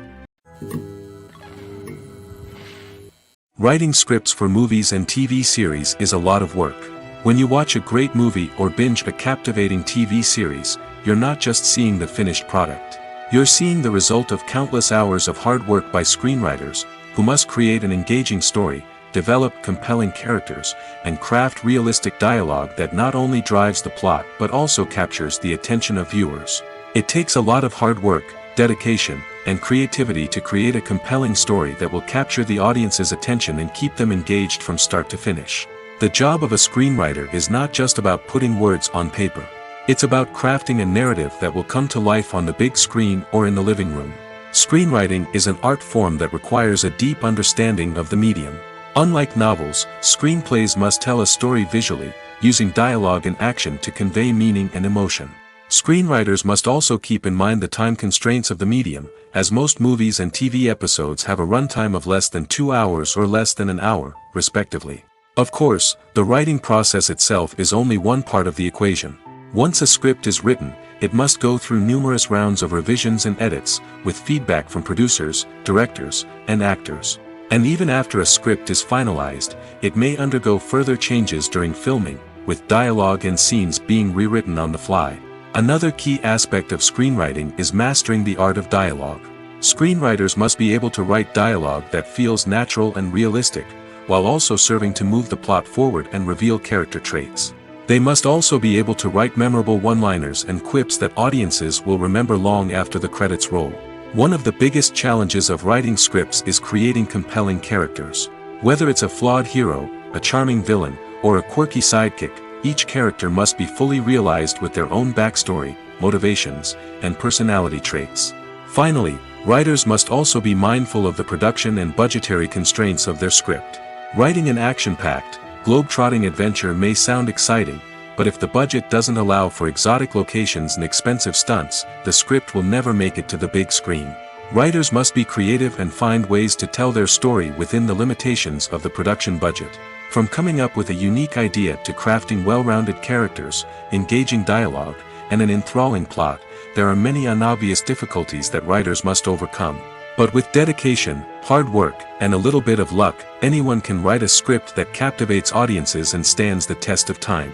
Writing scripts for movies and TV series is a lot of work. When you watch a great movie or binge a captivating TV series, you're not just seeing the finished product. You're seeing the result of countless hours of hard work by screenwriters, who must create an engaging story, develop compelling characters, and craft realistic dialogue that not only drives the plot but also captures the attention of viewers. It takes a lot of hard work, dedication, and creativity to create a compelling story that will capture the audience's attention and keep them engaged from start to finish. The job of a screenwriter is not just about putting words on paper. It's about crafting a narrative that will come to life on the big screen or in the living room. Screenwriting is an art form that requires a deep understanding of the medium. Unlike novels, screenplays must tell a story visually, using dialogue and action to convey meaning and emotion. Screenwriters must also keep in mind the time constraints of the medium, as most movies and TV episodes have a runtime of less than 2 hours or less than an hour, respectively. Of course, the writing process itself is only one part of the equation. Once a script is written, it must go through numerous rounds of revisions and edits, with feedback from producers, directors, and actors. And even after a script is finalized, it may undergo further changes during filming, with dialogue and scenes being rewritten on the fly. Another key aspect of screenwriting is mastering the art of dialogue. Screenwriters must be able to write dialogue that feels natural and realistic, while also serving to move the plot forward and reveal character traits. They must also be able to write memorable one-liners and quips that audiences will remember long after the credits roll. One of the biggest challenges of writing scripts is creating compelling characters. Whether it's a flawed hero, a charming villain, or a quirky sidekick, each character must be fully realized with their own backstory, motivations, and personality traits. Finally, writers must also be mindful of the production and budgetary constraints of their script. Writing an action-packed, globe-trotting adventure may sound exciting, but if the budget doesn't allow for exotic locations and expensive stunts, the script will never make it to the big screen. Writers must be creative and find ways to tell their story within the limitations of the production budget. From coming up with a unique idea to crafting well-rounded characters, engaging dialogue, and an enthralling plot, there are many unobvious difficulties that writers must overcome. But with dedication, hard work, and a little bit of luck, anyone can write a script that captivates audiences and stands the test of time.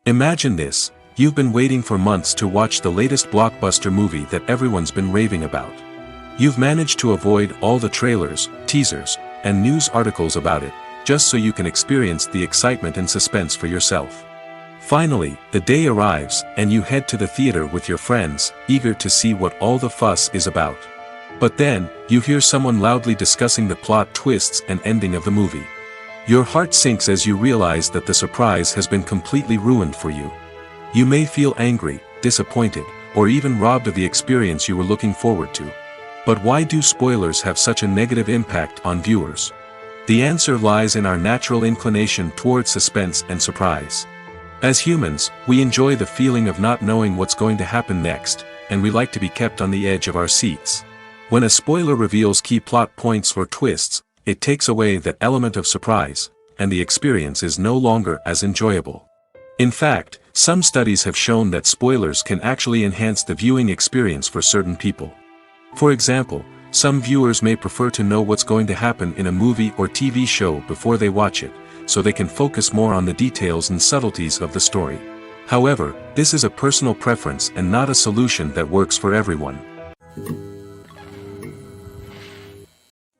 Imagine this: you've been waiting for months to watch the latest blockbuster movie that everyone's been raving about. You've managed to avoid all the trailers, teasers, and news articles about it, just so you can experience the excitement and suspense for yourself. Finally, the day arrives, and you head to the theater with your friends, eager to see what all the fuss is about. But then, you hear someone loudly discussing the plot twists and ending of the movie. Your heart sinks as you realize that the surprise has been completely ruined for you. You may feel angry, disappointed, or even robbed of the experience you were looking forward to. But why do spoilers have such a negative impact on viewers? The answer lies in our natural inclination toward suspense and surprise. As humans, we enjoy the feeling of not knowing what's going to happen next, and we like to be kept on the edge of our seats. When a spoiler reveals key plot points or twists, it takes away that element of surprise, and the experience is no longer as enjoyable. In fact, some studies have shown that spoilers can actually enhance the viewing experience for certain people. For example, some viewers may prefer to know what's going to happen in a movie or TV show before they watch it, so they can focus more on the details and subtleties of the story. However, this is a personal preference and not a solution that works for everyone.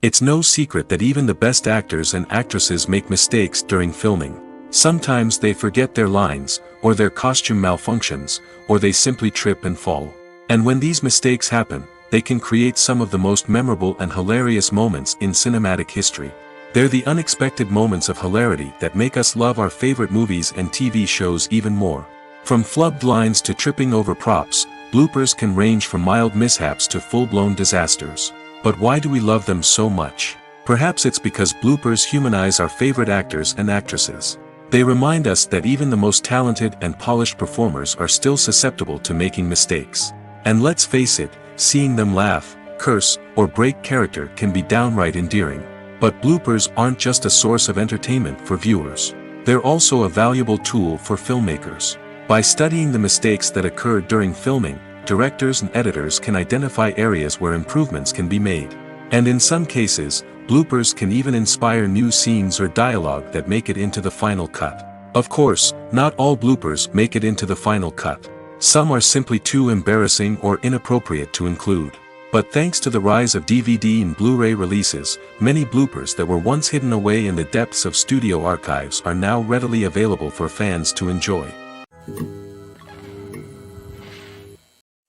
It's no secret that even the best actors and actresses make mistakes during filming. Sometimes they forget their lines, or their costume malfunctions, or they simply trip and fall. And when these mistakes happen, they can create some of the most memorable and hilarious moments in cinematic history. They're the unexpected moments of hilarity that make us love our favorite movies and TV shows even more. From flubbed lines to tripping over props, bloopers can range from mild mishaps to full-blown disasters. But why do we love them so much? Perhaps it's because bloopers humanize our favorite actors and actresses. They remind us that even the most talented and polished performers are still susceptible to making mistakes. And let's face it, seeing them laugh, curse, or break character can be downright endearing. But bloopers aren't just a source of entertainment for viewers. They're also a valuable tool for filmmakers. By studying the mistakes that occurred during filming, directors and editors can identify areas where improvements can be made. And in some cases, bloopers can even inspire new scenes or dialogue that make it into the final cut. Of course, not all bloopers make it into the final cut. Some are simply too embarrassing or inappropriate to include. But thanks to the rise of DVD and Blu-ray releases, many bloopers that were once hidden away in the depths of studio archives are now readily available for fans to enjoy.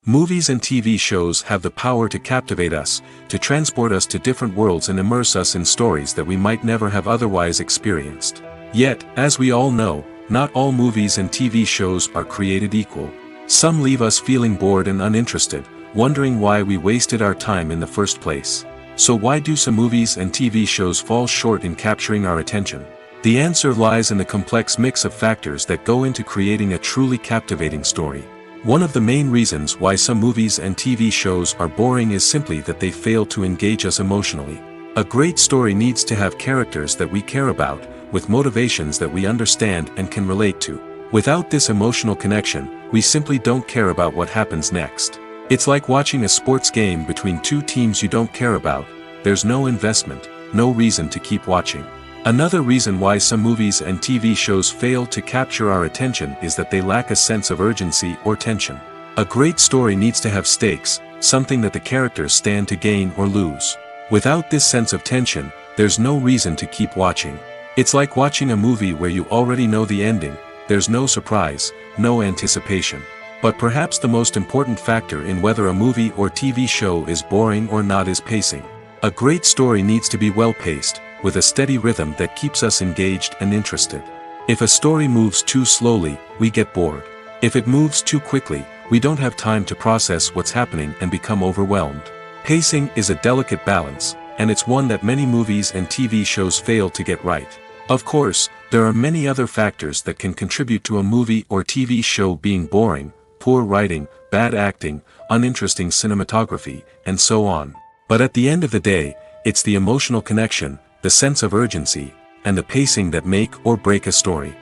Movies and TV shows have the power to captivate us, to transport us to different worlds and immerse us in stories that we might never have otherwise experienced. Yet, as we all know, not all movies and TV shows are created equal. Some leave us feeling bored and uninterested, wondering why we wasted our time in the first place. So why do some movies and TV shows fall short in capturing our attention? The answer lies in the complex mix of factors that go into creating a truly captivating story. One of the main reasons why some movies and TV shows are boring is simply that they fail to engage us emotionally. A great story needs to have characters that we care about, with motivations that we understand and can relate to. Without this emotional connection, we simply don't care about what happens next. It's like watching a sports game between two teams you don't care about. There's no investment, no reason to keep watching. Another reason why some movies and TV shows fail to capture our attention is that they lack a sense of urgency or tension. A great story needs to have stakes, something that the characters stand to gain or lose. Without this sense of tension, there's no reason to keep watching. It's like watching a movie where you already know the ending. There's no surprise, no anticipation. But perhaps the most important factor in whether a movie or TV show is boring or not is pacing. A great story needs to be well-paced, with a steady rhythm that keeps us engaged and interested. If a story moves too slowly, we get bored. If it moves too quickly, we don't have time to process what's happening and become overwhelmed. Pacing is a delicate balance, and it's one that many movies and TV shows fail to get right. Of course, there are many other factors that can contribute to a movie or TV show being boring: poor writing, bad acting, uninteresting cinematography, and so on. But at the end of the day, it's the emotional connection, the sense of urgency, and the pacing that make or break a story.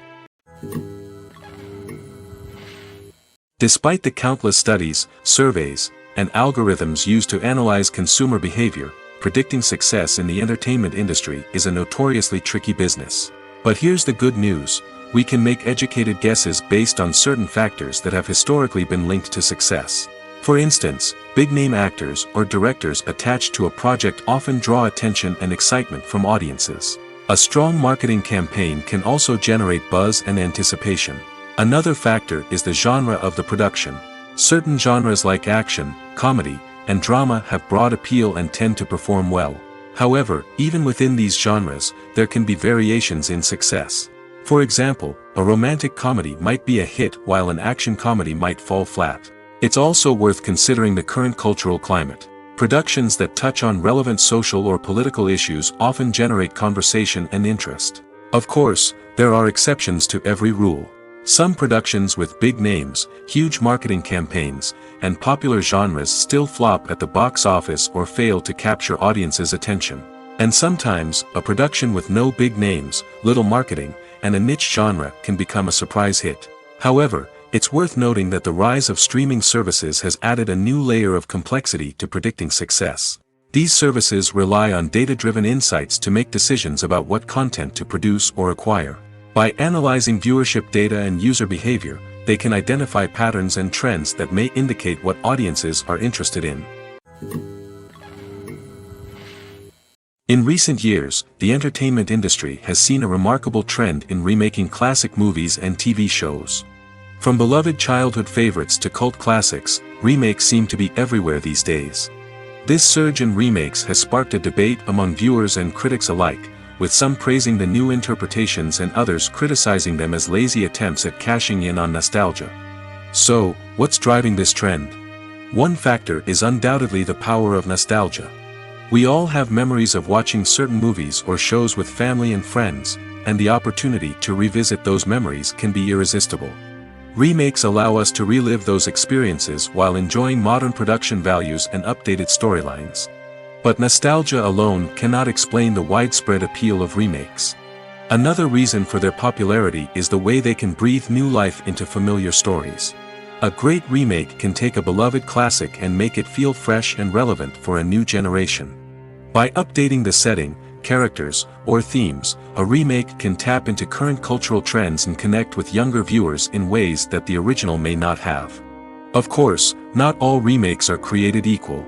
Despite the countless studies, surveys, and algorithms used to analyze consumer behavior, predicting success in the entertainment industry is a notoriously tricky business. But here's the good news: we can make educated guesses based on certain factors that have historically been linked to success. For instance, big-name actors or directors attached to a project often draw attention and excitement from audiences. A strong marketing campaign can also generate buzz and anticipation. Another factor is the genre of the production. Certain genres like action, comedy, and drama have broad appeal and tend to perform well. However, even within these genres, there can be variations in success. For example, a romantic comedy might be a hit while an action comedy might fall flat. It's also worth considering the current cultural climate. Productions that touch on relevant social or political issues often generate conversation and interest. Of course, there are exceptions to every rule. Some productions with big names, huge marketing campaigns, and popular genres still flop at the box office or fail to capture audiences' attention. And sometimes, a production with no big names, little marketing, and a niche genre can become a surprise hit. However, it's worth noting that the rise of streaming services has added a new layer of complexity to predicting success. These services rely on data-driven insights to make decisions about what content to produce or acquire. By analyzing viewership data and user behavior, they can identify patterns and trends that may indicate what audiences are interested in. In recent years, the entertainment industry has seen a remarkable trend in remaking classic movies and TV shows. From beloved childhood favorites to cult classics, remakes seem to be everywhere these days. This surge in remakes has sparked a debate among viewers and critics alike, with some praising the new interpretations and others criticizing them as lazy attempts at cashing in on nostalgia. So, what's driving this trend? One factor is undoubtedly the power of nostalgia. We all have memories of watching certain movies or shows with family and friends, and the opportunity to revisit those memories can be irresistible. Remakes allow us to relive those experiences while enjoying modern production values and updated storylines. But nostalgia alone cannot explain the widespread appeal of remakes. Another reason for their popularity is the way they can breathe new life into familiar stories. A great remake can take a beloved classic and make it feel fresh and relevant for a new generation. By updating the setting, characters, or themes, a remake can tap into current cultural trends and connect with younger viewers in ways that the original may not have. Of course, not all remakes are created equal.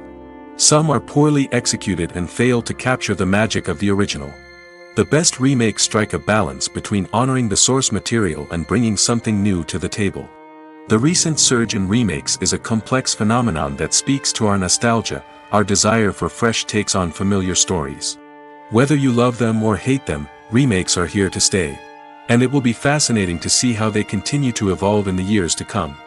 Some are poorly executed and fail to capture the magic of the original. The best remakes strike a balance between honoring the source material and bringing something new to the table. The recent surge in remakes is a complex phenomenon that speaks to our nostalgia, our desire for fresh takes on familiar stories. Whether you love them or hate them, remakes are here to stay. And it will be fascinating to see how they continue to evolve in the years to come.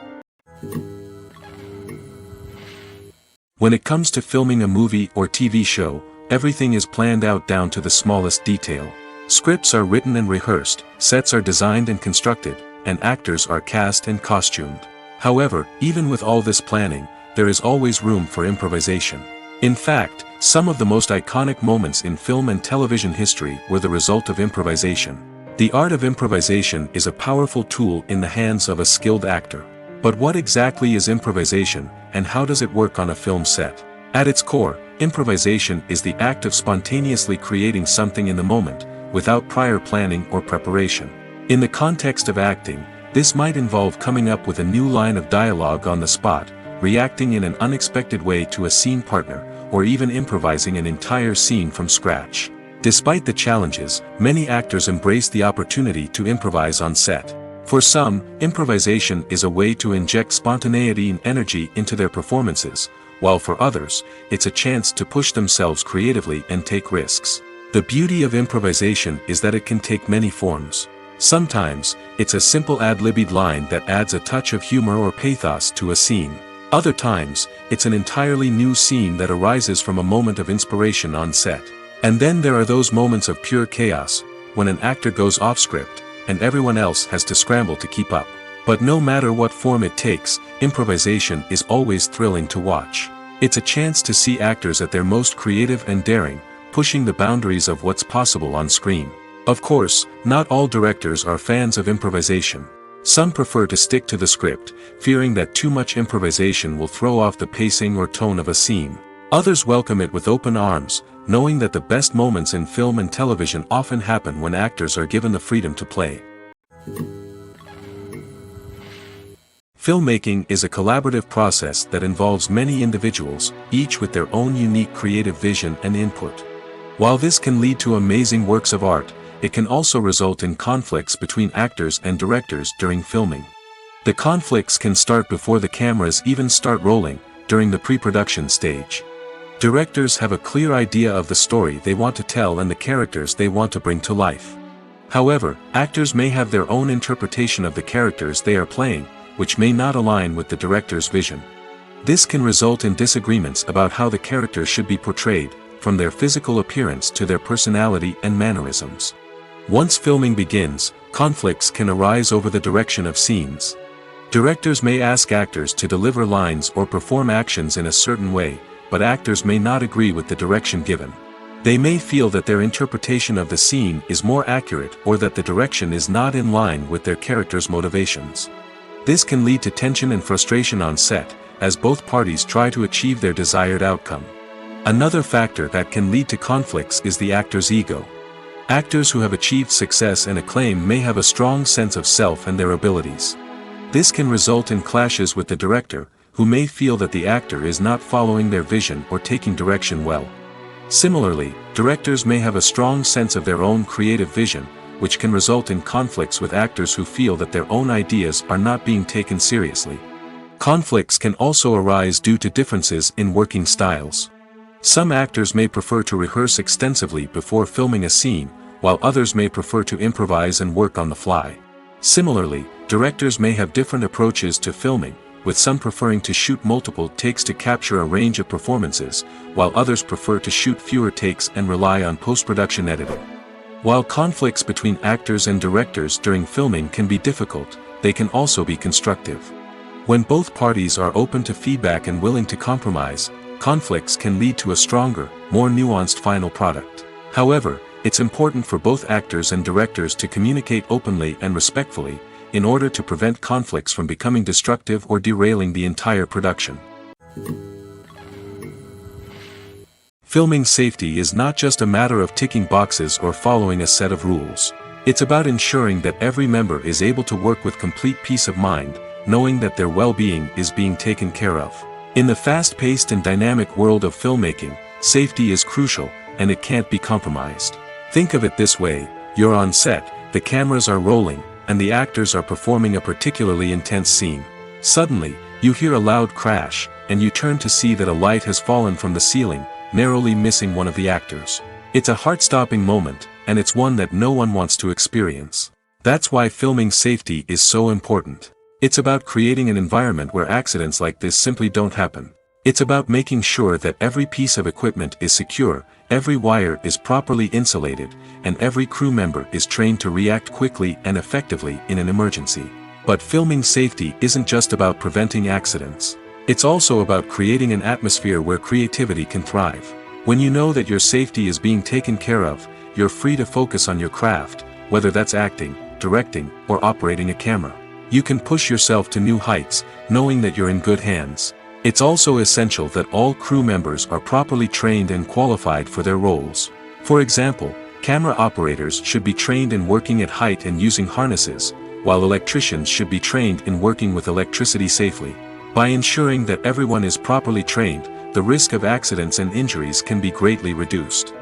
When it comes to filming a movie or TV show, everything is planned out down to the smallest detail. Scripts are written and rehearsed, sets are designed and constructed, and actors are cast and costumed. However, even with all this planning, there is always room for improvisation. In fact, some of the most iconic moments in film and television history were the result of improvisation. The art of improvisation is a powerful tool in the hands of a skilled actor. But what exactly is improvisation, and how does it work on a film set? At its core, improvisation is the act of spontaneously creating something in the moment, without prior planning or preparation. In the context of acting, this might involve coming up with a new line of dialogue on the spot, reacting in an unexpected way to a scene partner, or even improvising an entire scene from scratch. Despite the challenges, many actors embrace the opportunity to improvise on set. For some, improvisation is a way to inject spontaneity and energy into their performances, while for others, it's a chance to push themselves creatively and take risks. The beauty of improvisation is that it can take many forms. Sometimes, it's a simple ad-libbed line that adds a touch of humor or pathos to a scene. Other times, it's an entirely new scene that arises from a moment of inspiration on set. And then there are those moments of pure chaos, when an actor goes off script, and everyone else has to scramble to keep up. But no matter what form it takes, improvisation is always thrilling to watch. It's a chance to see actors at their most creative and daring, pushing the boundaries of what's possible on screen. Of course, not all directors are fans of improvisation. Some prefer to stick to the script, fearing that too much improvisation will throw off the pacing or tone of a scene. Others welcome it with open arms, knowing that the best moments in film and television often happen when actors are given the freedom to play. Filmmaking is a collaborative process that involves many individuals, each with their own unique creative vision and input. While this can lead to amazing works of art, it can also result in conflicts between actors and directors during filming. The conflicts can start before the cameras even start rolling, during the pre-production stage. Directors have a clear idea of the story they want to tell and the characters they want to bring to life. However, actors may have their own interpretation of the characters they are playing, which may not align with the director's vision. This can result in disagreements about how the characters should be portrayed, from their physical appearance to their personality and mannerisms. Once filming begins, conflicts can arise over the direction of scenes. Directors may ask actors to deliver lines or perform actions in a certain way, but actors may not agree with the direction given. They may feel that their interpretation of the scene is more accurate or that the direction is not in line with their character's motivations. This can lead to tension and frustration on set, as both parties try to achieve their desired outcome. Another factor that can lead to conflicts is the actor's ego. Actors who have achieved success and acclaim may have a strong sense of self and their abilities. This can result in clashes with the director, who may feel that the actor is not following their vision or taking direction well. Similarly, directors may have a strong sense of their own creative vision, which can result in conflicts with actors who feel that their own ideas are not being taken seriously. Conflicts can also arise due to differences in working styles. Some actors may prefer to rehearse extensively before filming a scene, while others may prefer to improvise and work on the fly. Similarly, directors may have different approaches to filming, with some preferring to shoot multiple takes to capture a range of performances, while others prefer to shoot fewer takes and rely on post-production editing. While conflicts between actors and directors during filming can be difficult, they can also be constructive. When both parties are open to feedback and willing to compromise, conflicts can lead to a stronger, more nuanced final product. However, it's important for both actors and directors to communicate openly and respectfully, in order to prevent conflicts from becoming destructive or derailing the entire production. Filming safety is not just a matter of ticking boxes or following a set of rules. It's about ensuring that every member is able to work with complete peace of mind, knowing that their well-being is being taken care of. In the fast-paced and dynamic world of filmmaking, safety is crucial, and it can't be compromised. Think of it this way: you're on set, the cameras are rolling, and the actors are performing a particularly intense scene. Suddenly, you hear a loud crash, and you turn to see that a light has fallen from the ceiling, narrowly missing one of the actors. It's a heart-stopping moment, and it's one that no one wants to experience. That's why filming safety is so important. It's about creating an environment where accidents like this simply don't happen. It's about making sure that every piece of equipment is secure, every wire is properly insulated, and every crew member is trained to react quickly and effectively in an emergency. But filming safety isn't just about preventing accidents. It's also about creating an atmosphere where creativity can thrive. When you know that your safety is being taken care of, you're free to focus on your craft, whether that's acting, directing, or operating a camera. You can push yourself to new heights, knowing that you're in good hands. It's also essential that all crew members are properly trained and qualified for their roles. For example, camera operators should be trained in working at height and using harnesses, while electricians should be trained in working with electricity safely. By ensuring that everyone is properly trained, the risk of accidents and injuries can be greatly reduced.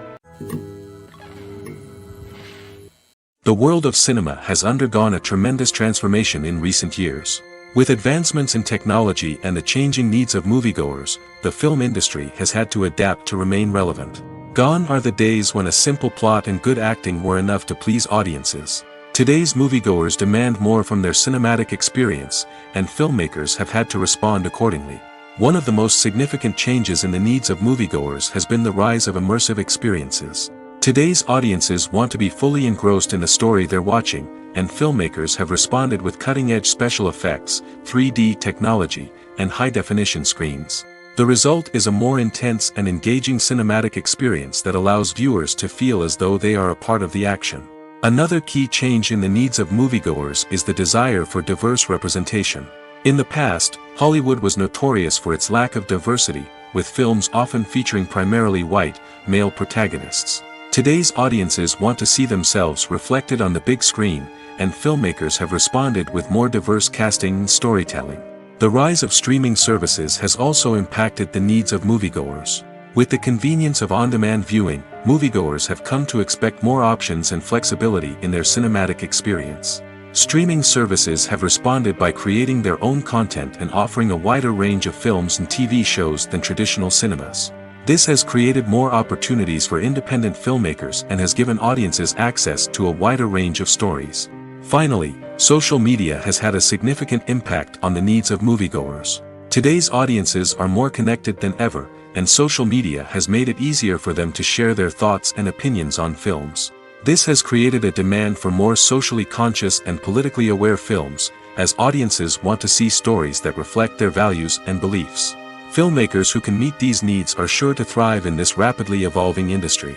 The world of cinema has undergone a tremendous transformation in recent years. With advancements in technology and the changing needs of moviegoers, the film industry has had to adapt to remain relevant. Gone are the days when a simple plot and good acting were enough to please audiences. Today's moviegoers demand more from their cinematic experience, and filmmakers have had to respond accordingly. One of the most significant changes in the needs of moviegoers has been the rise of immersive experiences. Today's audiences want to be fully engrossed in the story they're watching, and filmmakers have responded with cutting-edge special effects, 3D technology, and high-definition screens. The result is a more intense and engaging cinematic experience that allows viewers to feel as though they are a part of the action. Another key change in the needs of moviegoers is the desire for diverse representation. In the past, Hollywood was notorious for its lack of diversity, with films often featuring primarily white, male protagonists. Today's audiences want to see themselves reflected on the big screen, and filmmakers have responded with more diverse casting and storytelling. The rise of streaming services has also impacted the needs of moviegoers. With the convenience of on-demand viewing, moviegoers have come to expect more options and flexibility in their cinematic experience. Streaming services have responded by creating their own content and offering a wider range of films and TV shows than traditional cinemas. This has created more opportunities for independent filmmakers and has given audiences access to a wider range of stories. Finally, social media has had a significant impact on the needs of moviegoers. Today's audiences are more connected than ever, and social media has made it easier for them to share their thoughts and opinions on films. This has created a demand for more socially conscious and politically aware films, as audiences want to see stories that reflect their values and beliefs. Filmmakers who can meet these needs are sure to thrive in this rapidly evolving industry.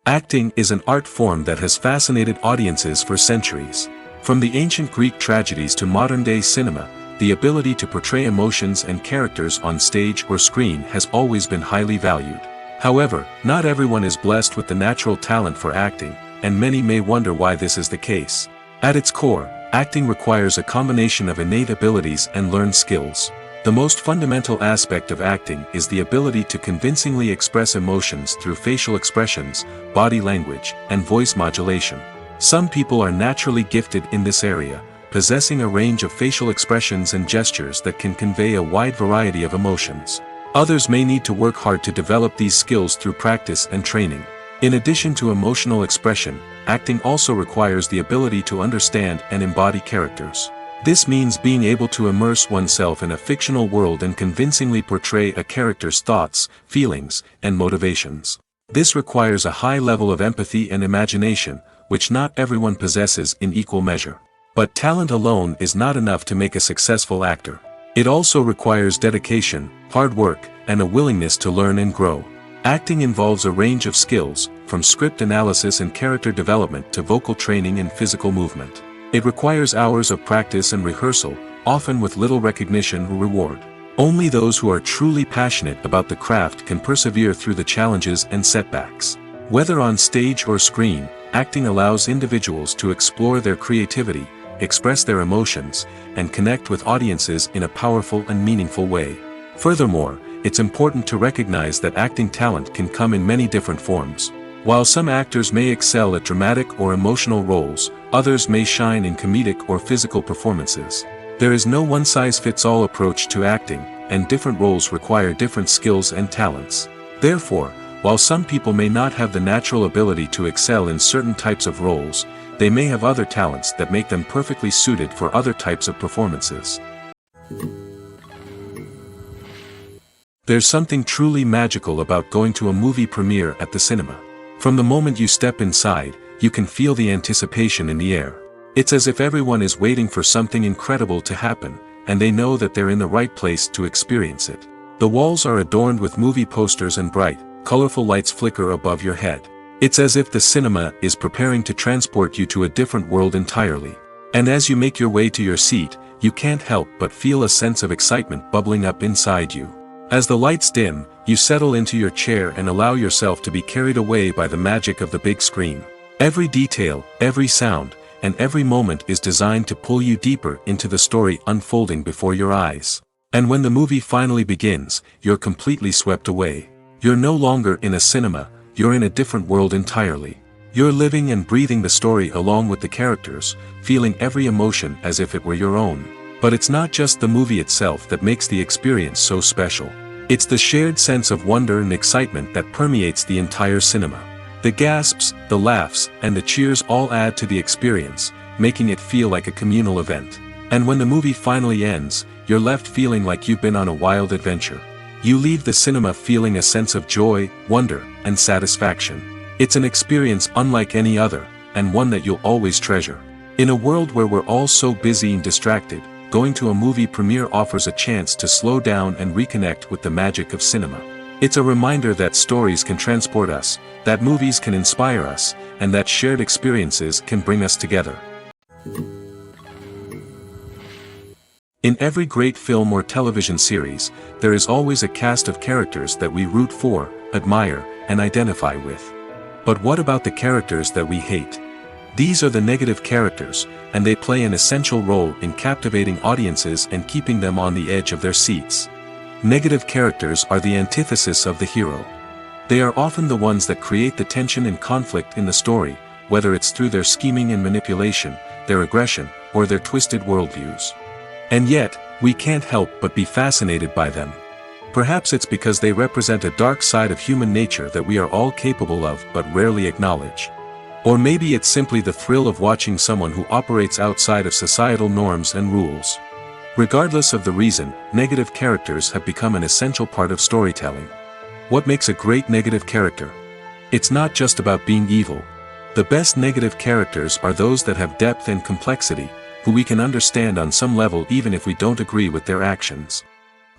Acting is an art form that has fascinated audiences for centuries. From the ancient Greek tragedies to modern-day cinema, the ability to portray emotions and characters on stage or screen has always been highly valued. However, not everyone is blessed with the natural talent for acting, and many may wonder why this is the case. At its core, acting requires a combination of innate abilities and learned skills. The most fundamental aspect of acting is the ability to convincingly express emotions through facial expressions, body language, and voice modulation. Some people are naturally gifted in this area, possessing a range of facial expressions and gestures that can convey a wide variety of emotions. Others may need to work hard to develop these skills through practice and training. In addition to emotional expression, acting also requires the ability to understand and embody characters. This means being able to immerse oneself in a fictional world and convincingly portray a character's thoughts, feelings, and motivations. This requires a high level of empathy and imagination, which not everyone possesses in equal measure. But talent alone is not enough to make a successful actor. It also requires dedication, hard work, and a willingness to learn and grow. Acting involves a range of skills, from script analysis and character development to vocal training and physical movement. It requires hours of practice and rehearsal, often with little recognition or reward. Only those who are truly passionate about the craft can persevere through the challenges and setbacks. Whether on stage or screen, acting allows individuals to explore their creativity, express their emotions, and connect with audiences in a powerful and meaningful way. Furthermore, it's important to recognize that acting talent can come in many different forms. While some actors may excel at dramatic or emotional roles, others may shine in comedic or physical performances. There is no one-size-fits-all approach to acting, and different roles require different skills and talents. Therefore, while some people may not have the natural ability to excel in certain types of roles, they may have other talents that make them perfectly suited for other types of performances. There's something truly magical about going to a movie premiere at the cinema. From the moment you step inside, you can feel the anticipation in the air. It's as if everyone is waiting for something incredible to happen, and they know that they're in the right place to experience it. The walls are adorned with movie posters and bright, colorful lights flicker above your head. It's as if the cinema is preparing to transport you to a different world entirely. And as you make your way to your seat, you can't help but feel a sense of excitement bubbling up inside you. As the lights dim, you settle into your chair and allow yourself to be carried away by the magic of the big screen. Every detail, every sound, and every moment is designed to pull you deeper into the story unfolding before your eyes. And when the movie finally begins, you're completely swept away. You're no longer in a cinema, you're in a different world entirely. You're living and breathing the story along with the characters, feeling every emotion as if it were your own. But it's not just the movie itself that makes the experience so special. It's the shared sense of wonder and excitement that permeates the entire cinema. The gasps, the laughs, and the cheers all add to the experience, making it feel like a communal event. And when the movie finally ends, you're left feeling like you've been on a wild adventure. You leave the cinema feeling a sense of joy, wonder, and satisfaction. It's an experience unlike any other, and one that you'll always treasure. In a world where we're all so busy and distracted, going to a movie premiere offers a chance to slow down and reconnect with the magic of cinema. It's a reminder that stories can transport us, that movies can inspire us, and that shared experiences can bring us together. In every great film or television series, there is always a cast of characters that we root for, admire, and identify with. But what about the characters that we hate? These are the negative characters, and they play an essential role in captivating audiences and keeping them on the edge of their seats. Negative characters are the antithesis of the hero. They are often the ones that create the tension and conflict in the story, whether it's through their scheming and manipulation, their aggression, or their twisted worldviews. And yet, we can't help but be fascinated by them. Perhaps it's because they represent a dark side of human nature that we are all capable of but rarely acknowledge. Or maybe it's simply the thrill of watching someone who operates outside of societal norms and rules. Regardless of the reason, negative characters have become an essential part of storytelling. What makes a great negative character? It's not just about being evil. The best negative characters are those that have depth and complexity, who we can understand on some level even if we don't agree with their actions.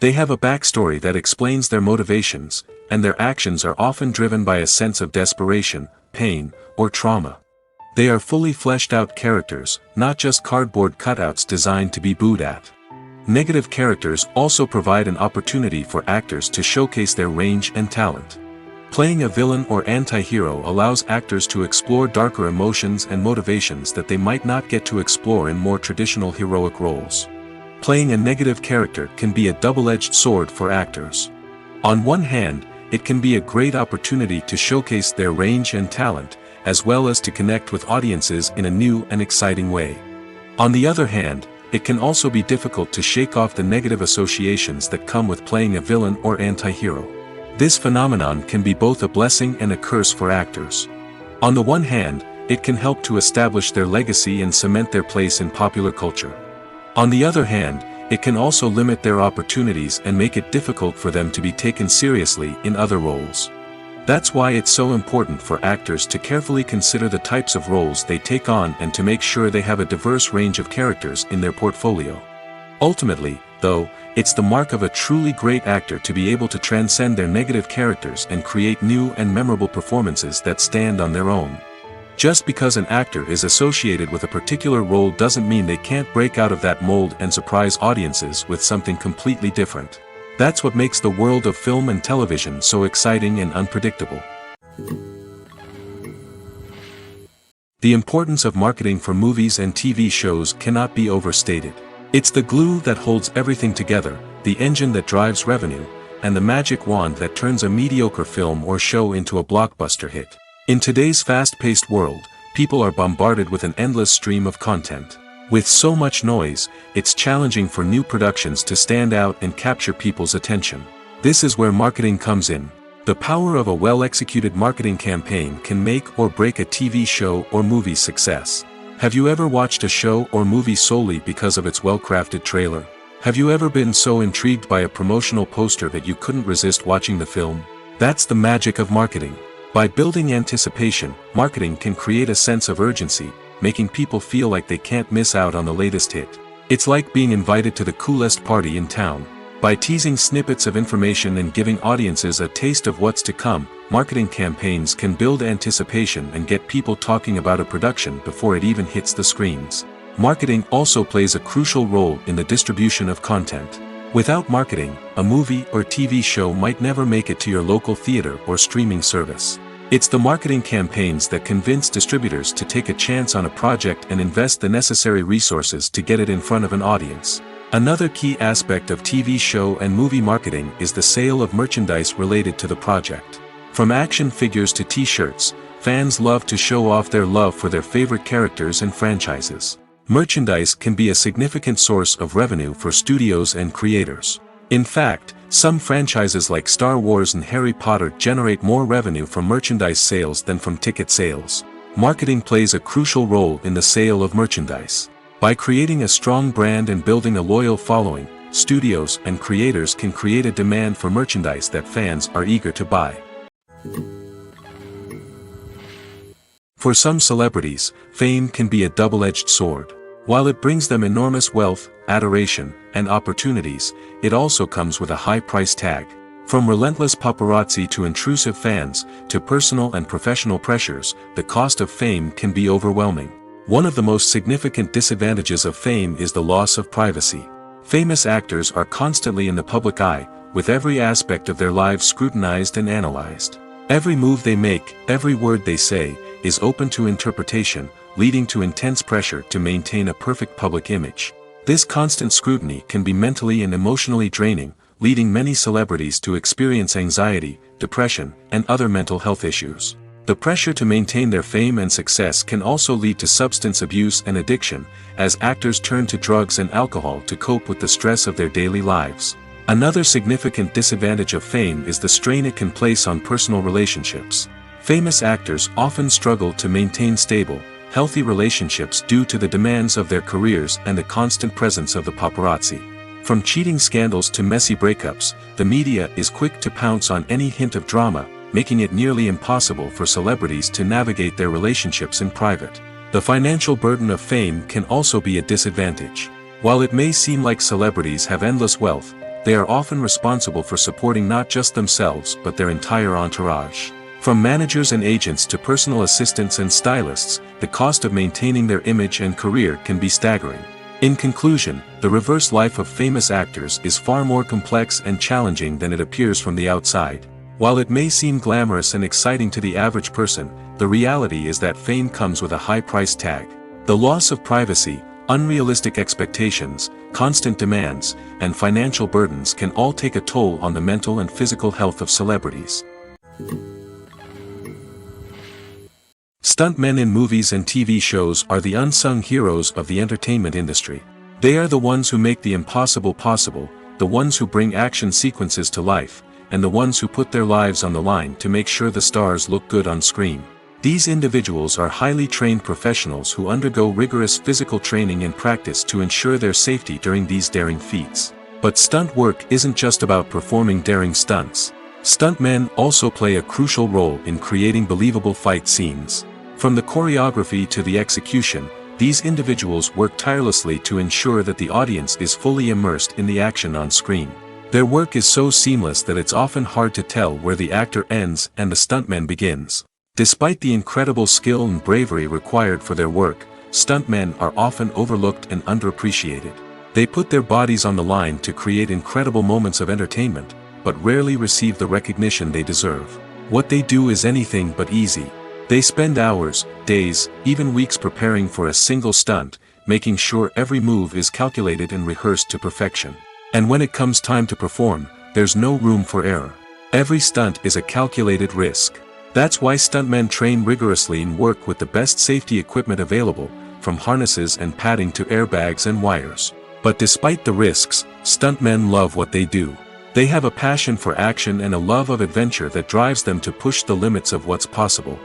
They have a backstory that explains their motivations, and their actions are often driven by a sense of desperation, pain, or trauma. They are fully fleshed out characters, not just cardboard cutouts designed to be booed at. Negative characters also provide an opportunity for actors to showcase their range and talent. Playing a villain or anti-hero allows actors to explore darker emotions and motivations that they might not get to explore in more traditional heroic roles. Playing a negative character can be a double-edged sword for actors. On one hand, it can be a great opportunity to showcase their range and talent, as well as to connect with audiences in a new and exciting way. On the other hand, it can also be difficult to shake off the negative associations that come with playing a villain or anti-hero. This phenomenon can be both a blessing and a curse for actors. On the one hand, it can help to establish their legacy and cement their place in popular culture. On the other hand, it can also limit their opportunities and make it difficult for them to be taken seriously in other roles. That's why it's so important for actors to carefully consider the types of roles they take on and to make sure they have a diverse range of characters in their portfolio. Ultimately, though, it's the mark of a truly great actor to be able to transcend their negative characters and create new and memorable performances that stand on their own. Just because an actor is associated with a particular role doesn't mean they can't break out of that mold and surprise audiences with something completely different. That's what makes the world of film and television so exciting and unpredictable. The importance of marketing for movies and TV shows cannot be overstated. It's the glue that holds everything together, the engine that drives revenue, and the magic wand that turns a mediocre film or show into a blockbuster hit. In today's fast-paced world, people are bombarded with an endless stream of content. With so much noise, it's challenging for new productions to stand out and capture people's attention. This is where marketing comes in. The power of a well-executed marketing campaign can make or break a TV show or movie's success. Have you ever watched a show or movie solely because of its well-crafted trailer? Have you ever been so intrigued by a promotional poster that you couldn't resist watching the film? That's the magic of marketing. By building anticipation, marketing can create a sense of urgency, making people feel like they can't miss out on the latest hit. It's like being invited to the coolest party in town. By teasing snippets of information and giving audiences a taste of what's to come, marketing campaigns can build anticipation and get people talking about a production before it even hits the screens. Marketing also plays a crucial role in the distribution of content. Without marketing, a movie or TV show might never make it to your local theater or streaming service. It's the marketing campaigns that convince distributors to take a chance on a project and invest the necessary resources to get it in front of an audience. Another key aspect of TV show and movie marketing is the sale of merchandise related to the project. From action figures to t-shirts, fans love to show off their love for their favorite characters and franchises. Merchandise can be a significant source of revenue for studios and creators. In fact, some franchises like Star Wars and Harry Potter generate more revenue from merchandise sales than from ticket sales. Marketing plays a crucial role in the sale of merchandise. By creating a strong brand and building a loyal following, studios and creators can create a demand for merchandise that fans are eager to buy. For some celebrities, fame can be a double-edged sword. While it brings them enormous wealth, adoration, and opportunities, it also comes with a high price tag. From relentless paparazzi to intrusive fans, to personal and professional pressures, the cost of fame can be overwhelming. One of the most significant disadvantages of fame is the loss of privacy. Famous actors are constantly in the public eye, with every aspect of their lives scrutinized and analyzed. Every move they make, every word they say, is open to interpretation, leading to intense pressure to maintain a perfect public image. This constant scrutiny can be mentally and emotionally draining, leading many celebrities to experience anxiety, depression, and other mental health issues. The pressure to maintain their fame and success can also lead to substance abuse and addiction, as actors turn to drugs and alcohol to cope with the stress of their daily lives. Another significant disadvantage of fame is the strain it can place on personal relationships. Famous actors often struggle to maintain stable, healthy relationships due to the demands of their careers and the constant presence of the paparazzi. From cheating scandals to messy breakups, the media is quick to pounce on any hint of drama, making it nearly impossible for celebrities to navigate their relationships in private. The financial burden of fame can also be a disadvantage. While it may seem like celebrities have endless wealth, they are often responsible for supporting not just themselves but their entire entourage. From managers and agents to personal assistants and stylists, the cost of maintaining their image and career can be staggering. In conclusion, the reverse life of famous actors is far more complex and challenging than it appears from the outside. While it may seem glamorous and exciting to the average person, the reality is that fame comes with a high price tag. The loss of privacy, unrealistic expectations, constant demands, and financial burdens can all take a toll on the mental and physical health of celebrities. Stuntmen in movies and TV shows are the unsung heroes of the entertainment industry. They are the ones who make the impossible possible, the ones who bring action sequences to life, and the ones who put their lives on the line to make sure the stars look good on screen. These individuals are highly trained professionals who undergo rigorous physical training and practice to ensure their safety during these daring feats. But stunt work isn't just about performing daring stunts. Stuntmen also play a crucial role in creating believable fight scenes. From the choreography to the execution, these individuals work tirelessly to ensure that the audience is fully immersed in the action on screen. Their work is so seamless that it's often hard to tell where the actor ends and the stuntman begins. Despite the incredible skill and bravery required for their work, stuntmen are often overlooked and underappreciated. They put their bodies on the line to create incredible moments of entertainment, but rarely receive the recognition they deserve. What they do is anything but easy. They spend hours, days, even weeks preparing for a single stunt, making sure every move is calculated and rehearsed to perfection. And when it comes time to perform, there's no room for error. Every stunt is a calculated risk. That's why stuntmen train rigorously and work with the best safety equipment available, from harnesses and padding to airbags and wires. But despite the risks, stuntmen love what they do. They have a passion for action and a love of adventure that drives them to push the limits of what's possible.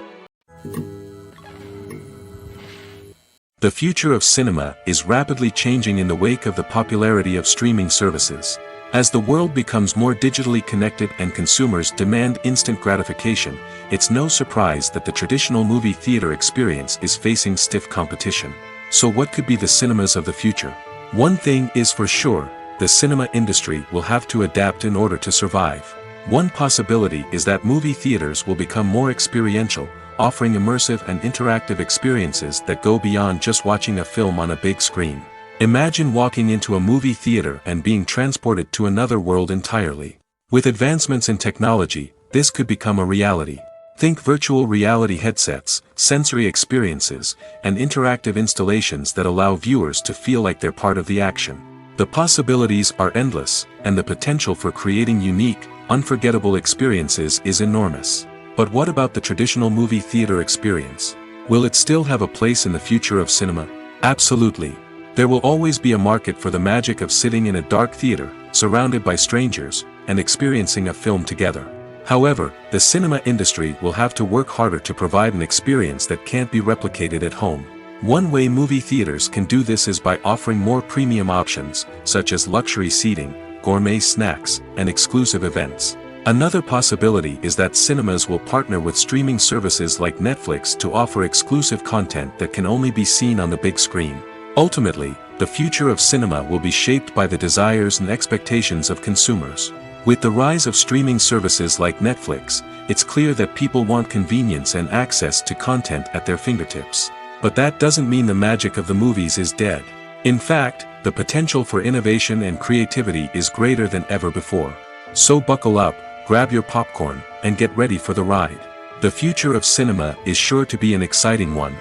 The future of cinema is rapidly changing in the wake of the popularity of streaming services. As the world becomes more digitally connected and consumers demand instant gratification, it's no surprise that the traditional movie theater experience is facing stiff competition. So what could be the cinemas of the future? One thing is for sure, the cinema industry will have to adapt in order to survive. One possibility is that movie theaters will become more experiential, offering immersive and interactive experiences that go beyond just watching a film on a big screen. Imagine walking into a movie theater and being transported to another world entirely. With advancements in technology, this could become a reality. Think virtual reality headsets, sensory experiences, and interactive installations that allow viewers to feel like they're part of the action. The possibilities are endless, and the potential for creating unique, unforgettable experiences is enormous. But what about the traditional movie theater experience? Will it still have a place in the future of cinema? Absolutely. There will always be a market for the magic of sitting in a dark theater, surrounded by strangers, and experiencing a film together. However, the cinema industry will have to work harder to provide an experience that can't be replicated at home. One way movie theaters can do this is by offering more premium options, such as luxury seating, gourmet snacks, and exclusive events. Another possibility is that cinemas will partner with streaming services like Netflix to offer exclusive content that can only be seen on the big screen. Ultimately, the future of cinema will be shaped by the desires and expectations of consumers. With the rise of streaming services like Netflix, it's clear that people want convenience and access to content at their fingertips. But that doesn't mean the magic of the movies is dead. In fact, the potential for innovation and creativity is greater than ever before. So buckle up, grab your popcorn, and get ready for the ride. The future of cinema is sure to be an exciting one.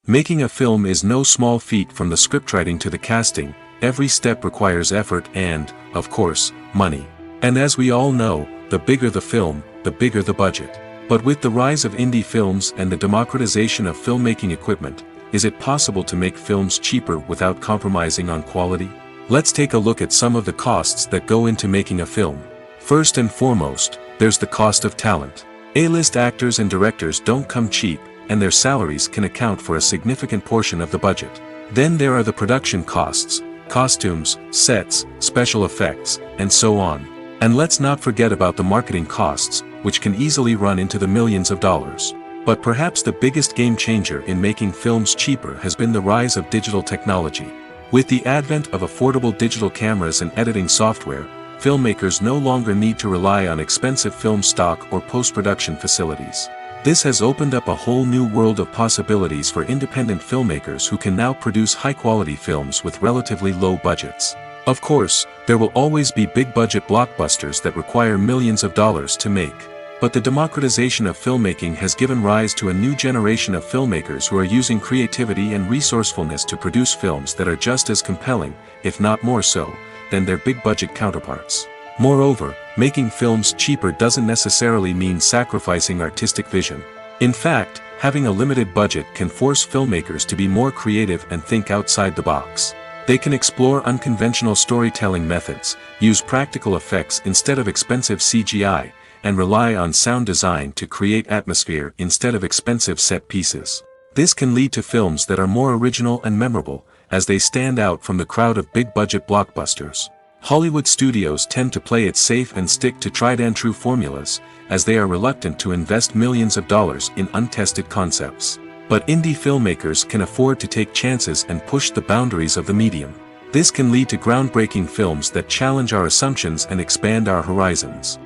Making a film is no small feat. From the scriptwriting to the casting, every step requires effort and, of course, money. And as we all know, the bigger the film, the bigger the budget. But with the rise of indie films and the democratization of filmmaking equipment, is it possible to make films cheaper without compromising on quality? Let's take a look at some of the costs that go into making a film. First and foremost, there's the cost of talent. A-list actors and directors don't come cheap, and their salaries can account for a significant portion of the budget. Then there are the production costs, costumes, sets, special effects, and so on. And let's not forget about the marketing costs, which can easily run into the millions of dollars. But perhaps the biggest game changer in making films cheaper has been the rise of digital technology. With the advent of affordable digital cameras and editing software, filmmakers no longer need to rely on expensive film stock or post-production facilities. This has opened up a whole new world of possibilities for independent filmmakers who can now produce high-quality films with relatively low budgets. Of course, there will always be big-budget blockbusters that require millions of dollars to make. But the democratization of filmmaking has given rise to a new generation of filmmakers who are using creativity and resourcefulness to produce films that are just as compelling, if not more so, than their big-budget counterparts. Moreover, making films cheaper doesn't necessarily mean sacrificing artistic vision. In fact, having a limited budget can force filmmakers to be more creative and think outside the box. They can explore unconventional storytelling methods, use practical effects instead of expensive CGI, and rely on sound design to create atmosphere instead of expensive set pieces. This can lead to films that are more original and memorable, as they stand out from the crowd of big-budget blockbusters. Hollywood studios tend to play it safe and stick to tried-and-true formulas, as they are reluctant to invest millions of dollars in untested concepts. But indie filmmakers can afford to take chances and push the boundaries of the medium. This can lead to groundbreaking films that challenge our assumptions and expand our horizons.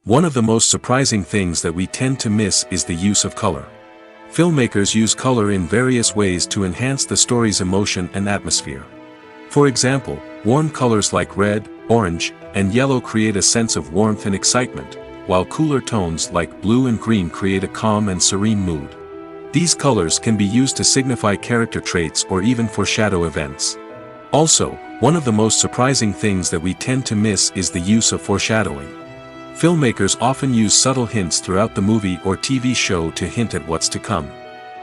One of the most surprising things that we tend to miss is the use of color. Filmmakers use color in various ways to enhance the story's emotion and atmosphere. For example, warm colors like red, orange, and yellow create a sense of warmth and excitement, while cooler tones like blue and green create a calm and serene mood. These colors can be used to signify character traits or even foreshadow events. Also, one of the most surprising things that we tend to miss is the use of foreshadowing. Filmmakers often use subtle hints throughout the movie or TV show to hint at what's to come.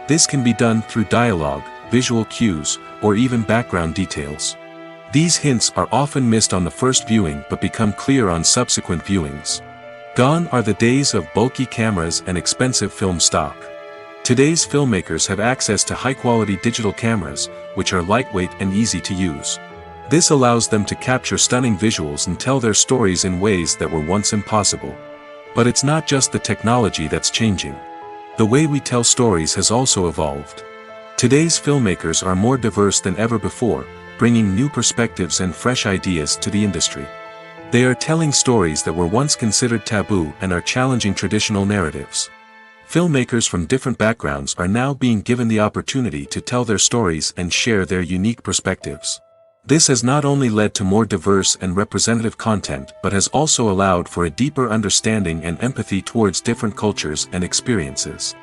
This can be done through dialogue, visual cues, or even background details. These hints are often missed on the first viewing but become clear on subsequent viewings. Gone are the days of bulky cameras and expensive film stock. Today's filmmakers have access to high-quality digital cameras, which are lightweight and easy to use. This allows them to capture stunning visuals and tell their stories in ways that were once impossible. But it's not just the technology that's changing. The way we tell stories has also evolved. Today's filmmakers are more diverse than ever before, bringing new perspectives and fresh ideas to the industry. They are telling stories that were once considered taboo and are challenging traditional narratives. Filmmakers from different backgrounds are now being given the opportunity to tell their stories and share their unique perspectives. This has not only led to more diverse and representative content but has also allowed for a deeper understanding and empathy towards different cultures and experiences.